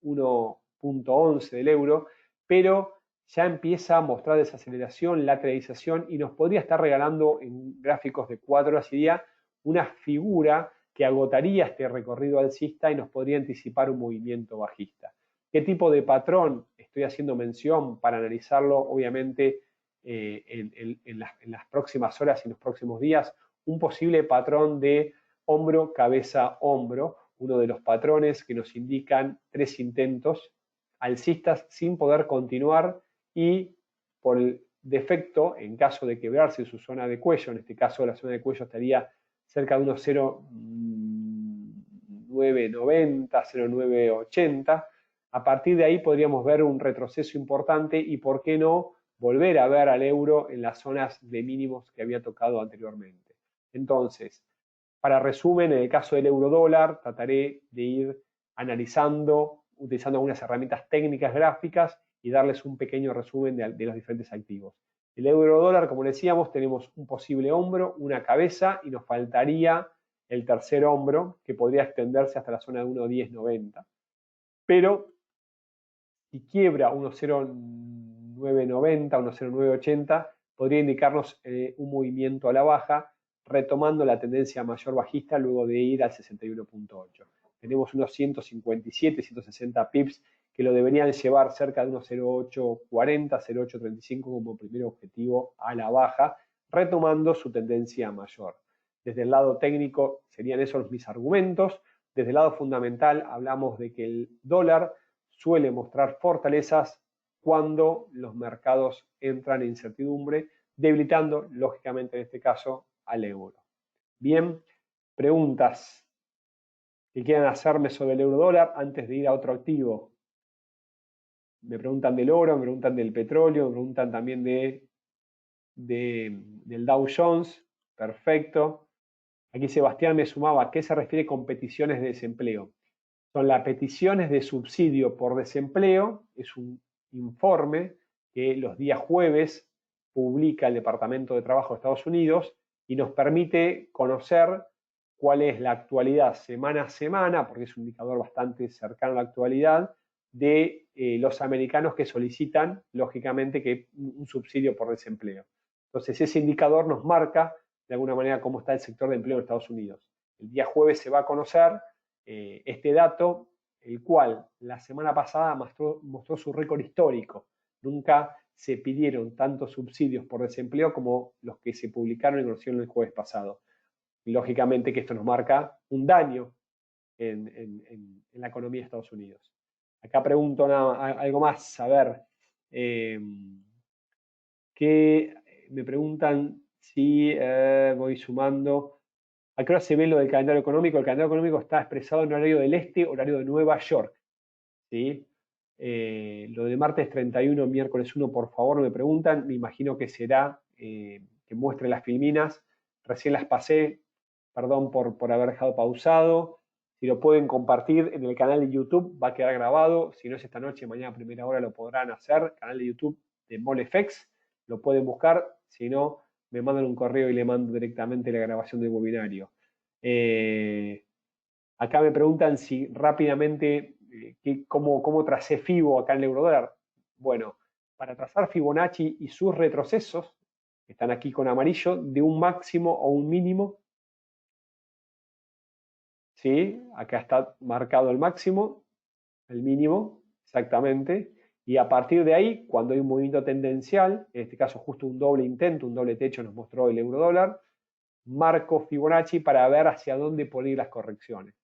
1,11 del euro, pero ya empieza a mostrar desaceleración, lateralización y nos podría estar regalando en gráficos de 4 horas y día una figura que agotaría este recorrido alcista y nos podría anticipar un movimiento bajista. ¿Qué tipo de patrón? Estoy haciendo mención para analizarlo, obviamente, en las próximas horas y en los próximos días, un posible patrón de hombro, cabeza, hombro, uno de los patrones que nos indican 3 intentos alcistas sin poder continuar y por el defecto, en caso de quebrarse su zona de cuello, en este caso la zona de cuello estaría cerca de unos 0,990, 0,980. A partir de ahí podríamos ver un retroceso importante y, ¿por qué no?, volver a ver al euro en las zonas de mínimos que había tocado anteriormente. Entonces, para resumen, en el caso del euro dólar, trataré de ir analizando, utilizando algunas herramientas técnicas gráficas y darles un pequeño resumen de los diferentes activos. El euro dólar, como decíamos, tenemos un posible hombro, una cabeza y nos faltaría el tercer hombro que podría extenderse hasta la zona de 1,1090. Pero si quiebra 1,0990, 1,0980, podría indicarnos un movimiento a la baja, retomando la tendencia mayor bajista luego de ir al 61,8. Tenemos unos 157, 160 pips que lo deberían llevar cerca de unos 0,840, 0,835 como primer objetivo a la baja, retomando su tendencia mayor. Desde el lado técnico serían esos mis argumentos. Desde el lado fundamental hablamos de que el dólar suele mostrar fortalezas cuando los mercados entran en incertidumbre, debilitando, lógicamente, en este caso, al euro. Bien, preguntas que quieran hacerme sobre el euro dólar antes de ir a otro activo. Me preguntan del oro, me preguntan del petróleo, me preguntan también del Dow Jones. Perfecto. Aquí Sebastián me sumaba, ¿a qué se refiere con peticiones de desempleo? Son las peticiones de subsidio por desempleo, es un informe que los días jueves publica el Departamento de Trabajo de Estados Unidos y nos permite conocer cuál es la actualidad semana a semana, porque es un indicador bastante cercano a la actualidad, de los americanos que solicitan, lógicamente, que un subsidio por desempleo. Entonces, ese indicador nos marca, de alguna manera, cómo está el sector de empleo en Estados Unidos. El día jueves se va a conocer este dato, el cual la semana pasada mostró su récord histórico. Nunca se pidieron tantos subsidios por desempleo como los que se publicaron y conocieron el jueves pasado. Y lógicamente que esto nos marca un daño en la economía de Estados Unidos. Acá pregunto algo más, a ver, que me preguntan si voy sumando. ¿A qué hora se ve lo del calendario económico? El calendario económico está expresado en horario del este, horario de Nueva York. ¿Sí? Lo de martes 31, miércoles 1, por favor, me preguntan. Me imagino que será que muestre las filminas. Recién las pasé, perdón por haber dejado pausado. Si lo pueden compartir en el canal de YouTube, va a quedar grabado. Si no es esta noche, mañana a primera hora lo podrán hacer. Canal de YouTube de MolFX. Lo pueden buscar. Si no, me mandan un correo y le mando directamente la grabación del webinario. Acá me preguntan si rápidamente, cómo tracé FIBO acá en el eurodólar. Bueno, para trazar Fibonacci y sus retrocesos, que están aquí con amarillo, de un máximo o un mínimo, ¿sí? Acá está marcado el máximo, el mínimo, exactamente. Y a partir de ahí, cuando hay un movimiento tendencial, en este caso justo un doble intento, un doble techo nos mostró el eurodólar, marco Fibonacci para ver hacia dónde pueden ir las correcciones.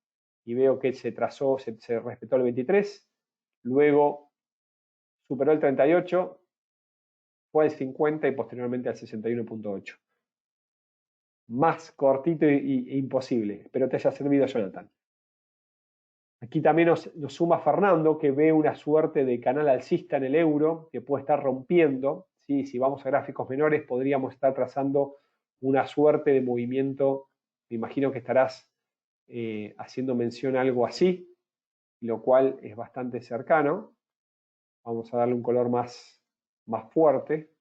Y veo que se trazó, se respetó el 23, luego superó el 38, fue al 50 y posteriormente al 61.8. Más cortito e imposible. Espero te haya servido, Jonathan. Aquí también nos suma Fernando, que ve una suerte de canal alcista en el euro, que puede estar rompiendo. ¿Sí? Si vamos a gráficos menores, podríamos estar trazando una suerte de movimiento. Me imagino que estarás haciendo mención a algo así, lo cual es bastante cercano. Vamos a darle un color más fuerte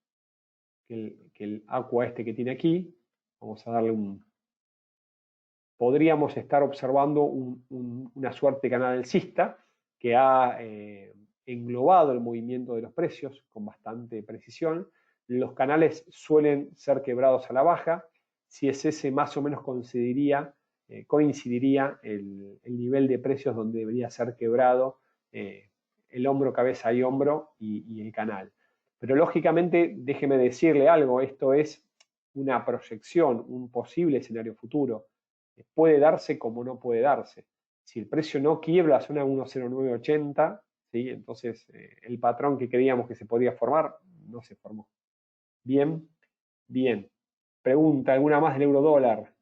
que el aqua este que tiene aquí. Vamos a darle podríamos estar observando una suerte de canal alcista que ha englobado el movimiento de los precios con bastante precisión. Los canales suelen ser quebrados a la baja. Si es ese, más o menos coincidiría el nivel de precios donde debería ser quebrado el hombro, cabeza y hombro y el canal. Pero lógicamente, déjeme decirle algo, esto es una proyección, un posible escenario futuro. Puede darse como no puede darse. Si el precio no quiebra la zona 1.0980, ¿sí? Entonces el patrón que creíamos que se podía formar no se formó. Bien, bien. Pregunta, ¿alguna más del euro dólar?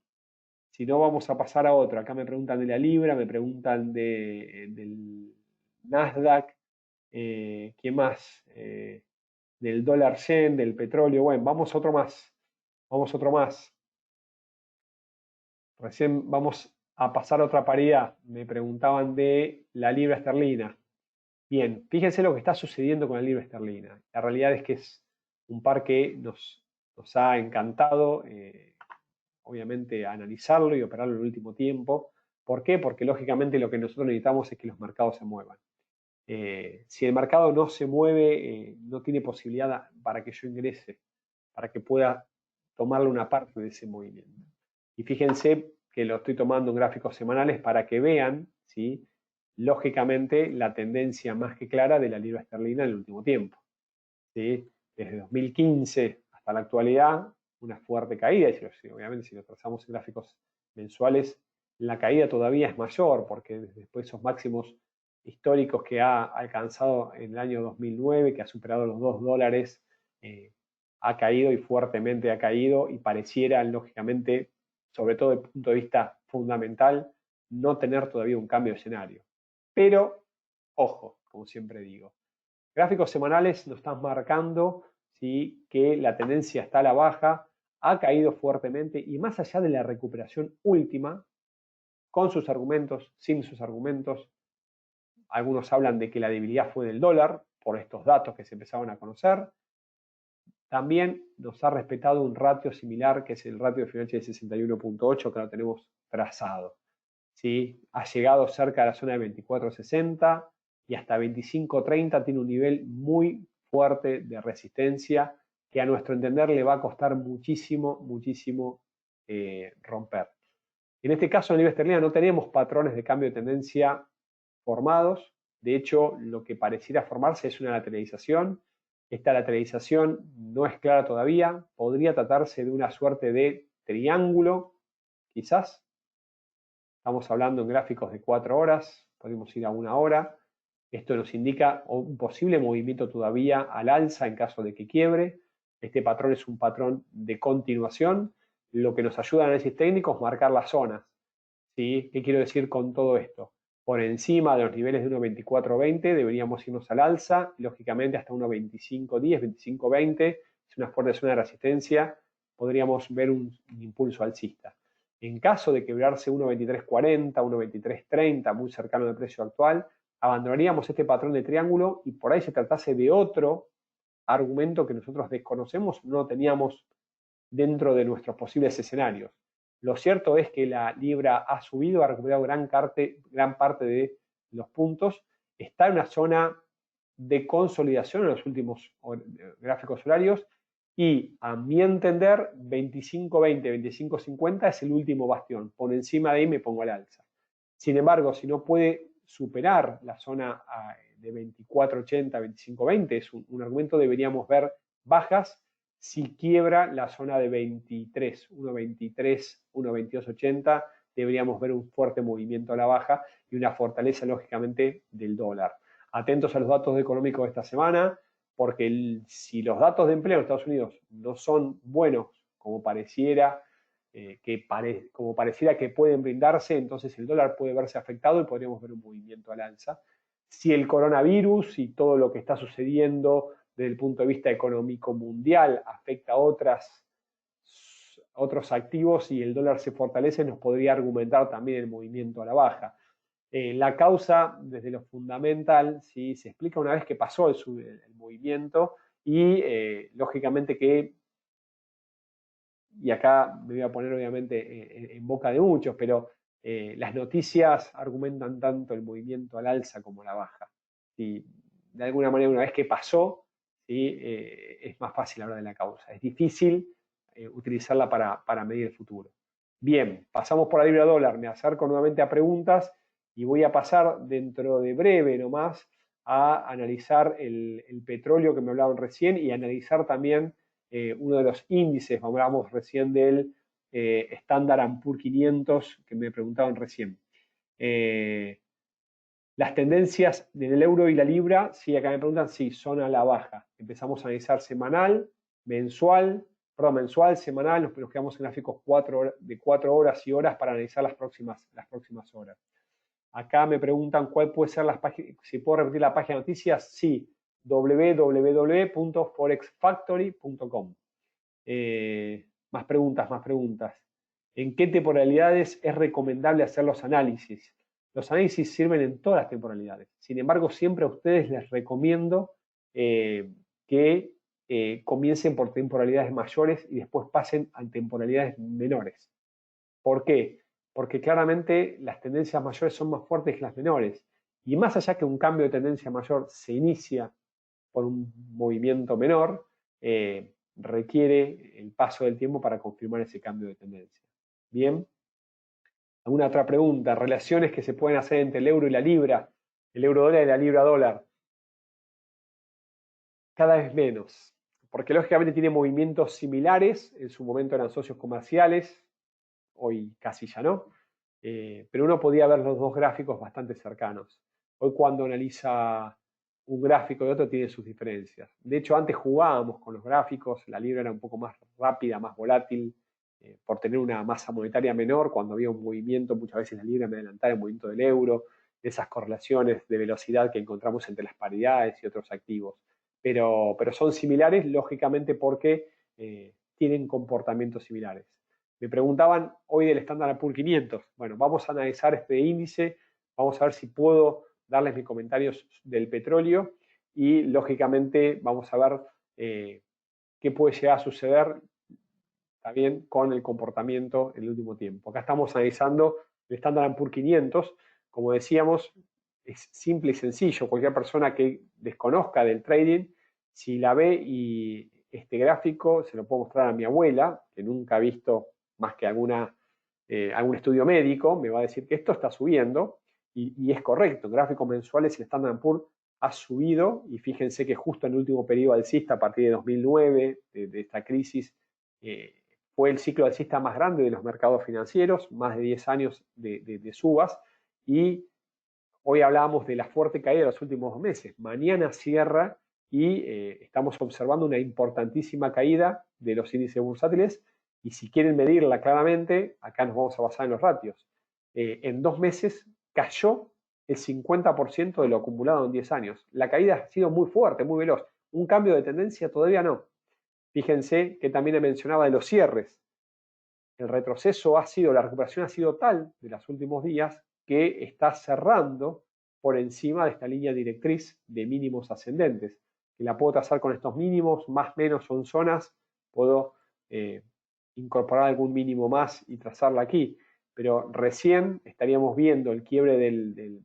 Si no, vamos a pasar a otra. Acá me preguntan de la libra, me preguntan del Nasdaq, ¿qué más? Del dólar yen, del petróleo. Bueno, vamos a otro más. Vamos a otro más. Recién vamos a pasar a otra paridad. Me preguntaban de la libra esterlina. Bien, fíjense lo que está sucediendo con la libra esterlina. La realidad es que es un par que nos ha encantado, obviamente, analizarlo y operarlo en el último tiempo. ¿Por qué? Porque lógicamente lo que nosotros necesitamos es que los mercados se muevan. Si el mercado no se mueve, no tiene posibilidad para que yo ingrese, para que pueda tomarle una parte de ese movimiento. Y fíjense que lo estoy tomando en gráficos semanales para que vean, ¿sí? Lógicamente, la tendencia más que clara de la libra esterlina en el último tiempo. ¿Sí? Desde 2015 hasta la actualidad, una fuerte caída, y obviamente si lo trazamos en gráficos mensuales, la caída todavía es mayor, porque después de esos máximos históricos que ha alcanzado en el año 2009, que ha superado los $2, ha caído y fuertemente ha caído, y pareciera, lógicamente, sobre todo desde el punto de vista fundamental, no tener todavía un cambio de escenario. Pero, ojo, como siempre digo, gráficos semanales nos están marcando, ¿sí?, que la tendencia está a la baja, ha caído fuertemente y más allá de la recuperación última, con sus argumentos, sin sus argumentos, algunos hablan de que la debilidad fue del dólar por estos datos que se empezaban a conocer. también nos ha respetado un ratio similar, que es el ratio de Fibonacci de 61.8, que lo tenemos trazado. ¿Sí? Ha llegado cerca de la zona de 24.60 y hasta 25.30 tiene un nivel muy fuerte de resistencia que a nuestro entender le va a costar muchísimo, muchísimo romper. En este caso, en el nivel esterlina no tenemos patrones de cambio de tendencia formados. De hecho, lo que pareciera formarse es una lateralización. Esta lateralización no es clara todavía. Podría tratarse de una suerte de triángulo, quizás. Estamos hablando en gráficos de 4 horas, podemos ir a 1 hora. Esto nos indica un posible movimiento todavía al alza en caso de que quiebre. Este patrón es un patrón de continuación. Lo que nos ayuda en análisis técnico es marcar las zonas. ¿Sí? ¿Qué quiero decir con todo esto? Por encima de los niveles de 1.2420 deberíamos irnos al alza, lógicamente hasta 1.2510, 2520, es una fuerte zona de resistencia, podríamos ver un impulso alcista. En caso de quebrarse 1.2340, 1.2330, muy cercano al precio actual, abandonaríamos este patrón de triángulo y por ahí se tratase de otro argumento que nosotros desconocemos, no lo teníamos dentro de nuestros posibles escenarios. Lo cierto es que la libra ha subido, ha recuperado gran parte de los puntos, está en una zona de consolidación en los últimos gráficos horarios y a mi entender 25.20, 25.50 es el último bastión. Por encima de ahí me pongo al alza. Sin embargo, si no puede superar la zona de 24.80, 25.20, es un argumento, deberíamos ver bajas. Si quiebra la zona de 23, 1.23, 1.2280, deberíamos ver un fuerte movimiento a la baja y una fortaleza, lógicamente, del dólar. Atentos a los datos económicos de esta semana, porque si los datos de empleo en Estados Unidos no son buenos, como pareciera que pueden brindarse, entonces el dólar puede verse afectado y podríamos ver un movimiento al alza. Si el coronavirus y todo lo que está sucediendo desde el punto de vista económico mundial afecta a otros activos y el dólar se fortalece, nos podría argumentar también el movimiento a la baja. La causa, desde lo fundamental, ¿sí? Se explica una vez que pasó el movimiento y lógicamente que, y acá me voy a poner obviamente en boca de muchos, pero las noticias argumentan tanto el movimiento al alza como a la baja. ¿Sí? De alguna manera, una vez que pasó, ¿sí? Es más fácil hablar de la causa. Es difícil utilizarla para medir el futuro. Bien, pasamos por la libra dólar. Me acerco nuevamente a preguntas y voy a pasar dentro de breve nomás a analizar el petróleo que me hablaban recién y analizar también uno de los índices, hablamos recién del Standard & Poor's 500 que me preguntaban recién. Las tendencias del euro y la libra, sí, acá me preguntan, sí, son a la baja. Empezamos a analizar semanal, mensual, semanal, nos quedamos en gráficos de 4 horas y horas para analizar las próximas horas. Acá me preguntan cuál puede ser las páginas, si puedo repetir la página de noticias, sí, www.forexfactory.com. Más preguntas. ¿En qué temporalidades es recomendable hacer los análisis? Los análisis sirven en todas las temporalidades. Sin embargo, siempre a ustedes les recomiendo que comiencen por temporalidades mayores y después pasen a temporalidades menores. ¿Por qué? Porque claramente las tendencias mayores son más fuertes que las menores. Y más allá que un cambio de tendencia mayor se inicia por un movimiento menor, requiere el paso del tiempo para confirmar ese cambio de tendencia. Bien. ¿Alguna otra pregunta? Relaciones que se pueden hacer entre el euro y la libra, el euro dólar y la libra dólar. Cada vez menos, porque lógicamente tiene movimientos similares, en su momento eran socios comerciales, hoy casi ya no, pero uno podía ver los dos gráficos bastante cercanos. Hoy cuando analiza un gráfico y otro tiene sus diferencias. De hecho, antes jugábamos con los gráficos, la libra era un poco más rápida, más volátil, por tener una masa monetaria menor, cuando había un movimiento, muchas veces la libra me adelantaba el movimiento del euro, esas correlaciones de velocidad que encontramos entre las paridades y otros activos. Pero son similares, lógicamente, porque tienen comportamientos similares. Me preguntaban hoy del Standard & Poor's 500. Bueno, vamos a analizar este índice, vamos a ver si puedo darles mis comentarios del petróleo y, lógicamente, vamos a ver qué qué puede llegar a suceder también con el comportamiento en el último tiempo. Acá estamos analizando el Standard & Poor's 500. Como decíamos, es simple y sencillo. Cualquier persona que desconozca del trading, si la ve y este gráfico se lo puedo mostrar a mi abuela, que nunca ha visto más que algún estudio médico, me va a decir que esto está subiendo, y es correcto. En gráficos mensuales el Standard & Poor's ha subido, y fíjense que justo en el último periodo alcista, a partir de 2009, de esta crisis, fue el ciclo alcista más grande de los mercados financieros, más de 10 años de subas, y hoy hablábamos de la fuerte caída de los últimos 2 meses. Mañana cierra y estamos observando una importantísima caída de los índices bursátiles, y si quieren medirla claramente, acá nos vamos a basar en los ratios. En 2 meses cayó el 50% de lo acumulado en 10 años. La caída ha sido muy fuerte, muy veloz. Un cambio de tendencia todavía no. Fíjense que también mencionaba de los cierres. El retroceso la recuperación ha sido tal de los últimos días que está cerrando por encima de esta línea directriz de mínimos ascendentes, que la puedo trazar con estos mínimos, más o menos son zonas, puedo incorporar algún mínimo más y trazarla aquí, pero recién estaríamos viendo el quiebre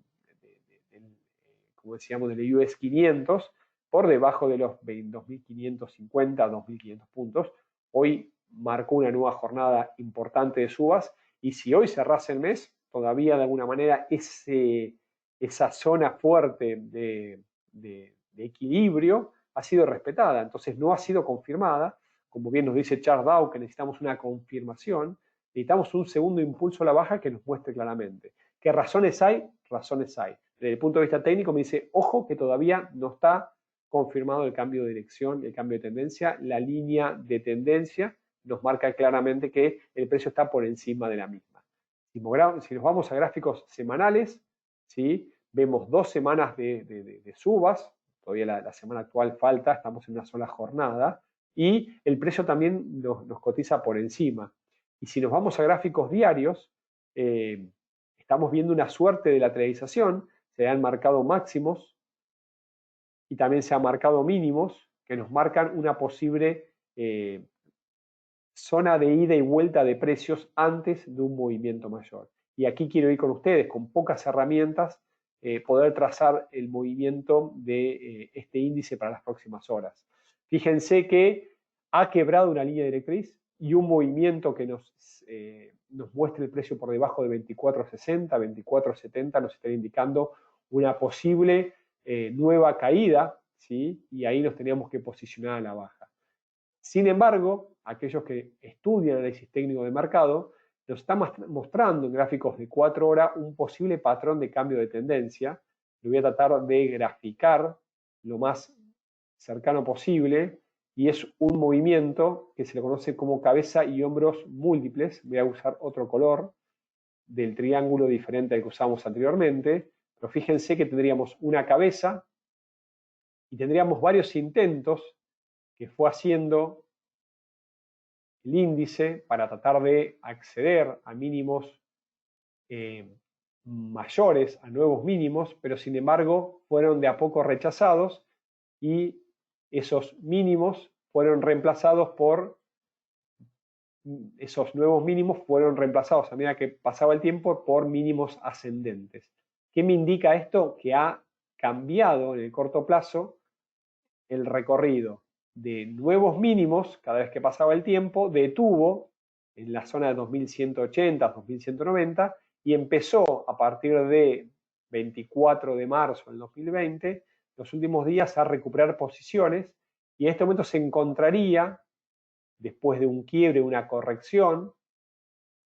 como decíamos, del US 500 por debajo de los 2.550, 2.500 puntos. Hoy marcó una nueva jornada importante de subas, y si hoy cerrase el mes, todavía de alguna manera esa zona fuerte de equilibrio ha sido respetada, entonces no ha sido confirmada. Como bien nos dice Charles Dow, que necesitamos una confirmación, necesitamos un segundo impulso a la baja que nos muestre claramente. ¿Qué razones hay? Razones hay. Desde el punto de vista técnico me dice, ojo, que todavía no está confirmado el cambio de dirección, el cambio de tendencia. La línea de tendencia nos marca claramente que el precio está por encima de la misma. Si nos vamos a gráficos semanales, ¿sí? Vemos 2 semanas de subas, todavía la semana actual falta, estamos en una sola jornada, y el precio también nos cotiza por encima. Y si nos vamos a gráficos diarios, estamos viendo una suerte de lateralización. Se han marcado máximos y también se han marcado mínimos que nos marcan una posible zona de ida y vuelta de precios antes de un movimiento mayor. Y aquí quiero ir con ustedes, con pocas herramientas, poder trazar el movimiento de este índice para las próximas horas. Fíjense que ha quebrado una línea directriz y un movimiento que nos muestre el precio por debajo de 24.60, 24.70 nos está indicando una posible nueva caída, ¿sí? Y ahí nos teníamos que posicionar a la baja. Sin embargo, aquellos que estudian análisis técnico de mercado nos están mostrando en gráficos de 4 horas un posible patrón de cambio de tendencia. Lo voy a tratar de graficar lo más cercano posible, y es un movimiento que se le conoce como cabeza y hombros múltiples. Voy a usar otro color del triángulo diferente al que usamos anteriormente, pero fíjense que tendríamos una cabeza y tendríamos varios intentos que fue haciendo el índice para tratar de acceder a mínimos mayores, a nuevos mínimos, pero sin embargo fueron de a poco rechazados, y esos mínimos fueron reemplazados esos nuevos mínimos fueron reemplazados a medida que pasaba el tiempo por mínimos ascendentes. ¿Qué me indica esto? Que ha cambiado en el corto plazo el recorrido de nuevos mínimos cada vez que pasaba el tiempo, detuvo en la zona de 2180, 2190, y empezó a partir de 24 de marzo del 2020, los últimos días, a recuperar posiciones, y en este momento se encontraría, después de un quiebre, una corrección,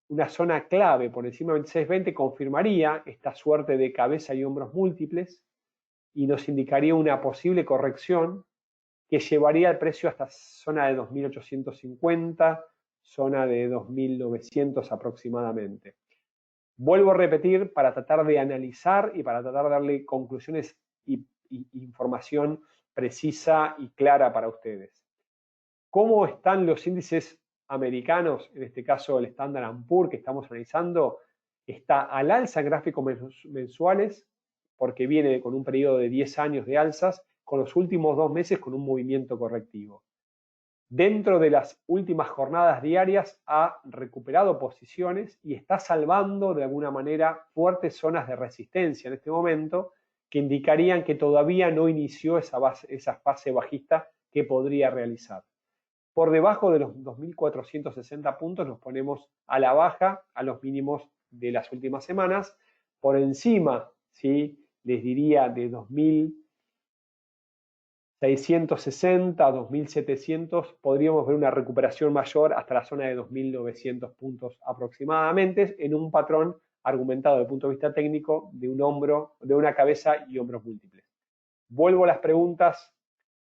una zona clave por encima de 2620, confirmaría esta suerte de cabeza y hombros múltiples y nos indicaría una posible corrección que llevaría el precio hasta zona de 2.850, zona de 2.900 aproximadamente. Vuelvo a repetir para tratar de analizar y para tratar de darle conclusiones y información precisa y clara para ustedes. ¿Cómo están los índices americanos? En este caso el Standard & Poor's que estamos analizando está al alza en gráficos mensuales, porque viene con un periodo de 10 años de alzas, con los últimos 2 meses con un movimiento correctivo. dentro de las últimas jornadas diarias ha recuperado posiciones y está salvando de alguna manera fuertes zonas de resistencia en este momento que indicarían que todavía no inició esa fase bajista que podría realizar. Por debajo de los 2.460 puntos nos ponemos a la baja, a los mínimos de las últimas semanas. Por encima, ¿sí?, les diría de 2.660 a 2.700, podríamos ver una recuperación mayor hasta la zona de 2.900 puntos aproximadamente, en un patrón argumentado desde el punto de vista técnico de un hombro, de una cabeza y hombros múltiples. Vuelvo a las preguntas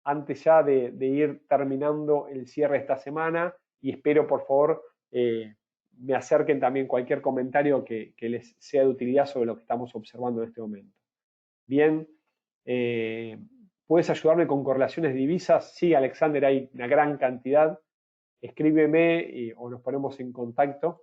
antes ya de ir terminando el cierre de esta semana y espero por favor me acerquen también cualquier comentario que les sea de utilidad sobre lo que estamos observando en este momento. Bien, ¿puedes ayudarme con correlaciones de divisas? Sí, Alexander, hay una gran cantidad. Escríbeme o nos ponemos en contacto.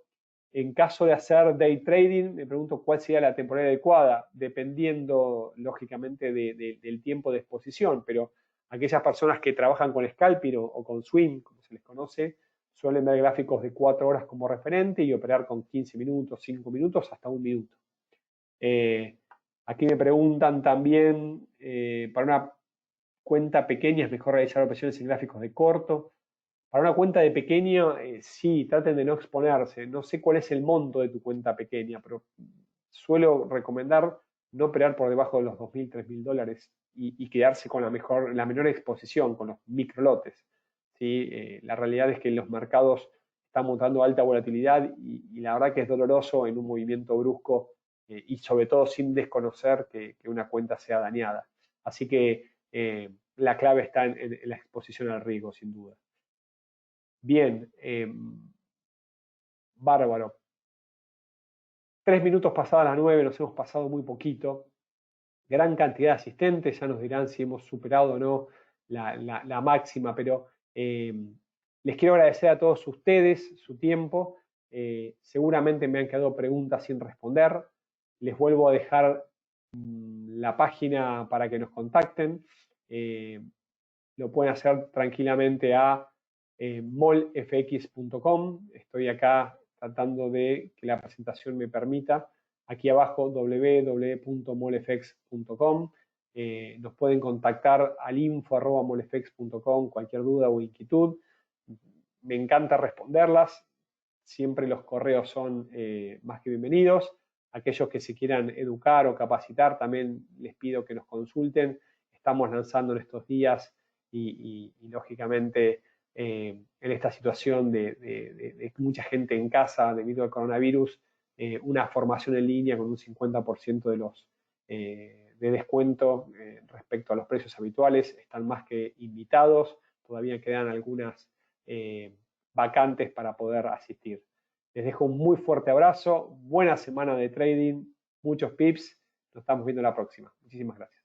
En caso de hacer day trading, me pregunto cuál sería la temporada adecuada, dependiendo lógicamente del tiempo de exposición, pero aquellas personas que trabajan con scalping o con swing, como se les conoce, suelen ver gráficos de 4 horas como referente y operar con 15 minutos, 5 minutos, hasta 1 minuto. Aquí me preguntan también, para una cuenta pequeña es mejor realizar operaciones en gráficos de corto. Para una cuenta de pequeño, sí, traten de no exponerse. No sé cuál es el monto de tu cuenta pequeña, pero suelo recomendar no operar por debajo de los $2.000, $3.000 y quedarse con la menor exposición, con los microlotes. ¿Sí? La realidad es que los mercados están mostrando alta volatilidad y la verdad que es doloroso en un movimiento brusco y sobre todo sin desconocer que una cuenta sea dañada. Así que la clave está en la exposición al riesgo, sin duda. Bien, bárbaro. 3 minutos pasadas las 9, nos hemos pasado muy poquito. Gran cantidad de asistentes, ya nos dirán si hemos superado o no la máxima, pero les quiero agradecer a todos ustedes su tiempo. Seguramente me han quedado preguntas sin responder. Les vuelvo a dejar la página para que nos contacten. Lo pueden hacer tranquilamente a molfx.com. Estoy acá tratando de que la presentación me permita. Aquí abajo www.molfx.com. Nos pueden contactar al info@molfx.com, cualquier duda o inquietud. Me encanta responderlas. Siempre los correos son más que bienvenidos. Aquellos que se quieran educar o capacitar, también les pido que nos consulten. Estamos lanzando en estos días y lógicamente en esta situación de mucha gente en casa debido al coronavirus, una formación en línea con un 50% de descuento respecto a los precios habituales. Están más que invitados. Todavía quedan algunas vacantes para poder asistir. Les dejo un muy fuerte abrazo, buena semana de trading, muchos pips. Nos estamos viendo la próxima. Muchísimas gracias.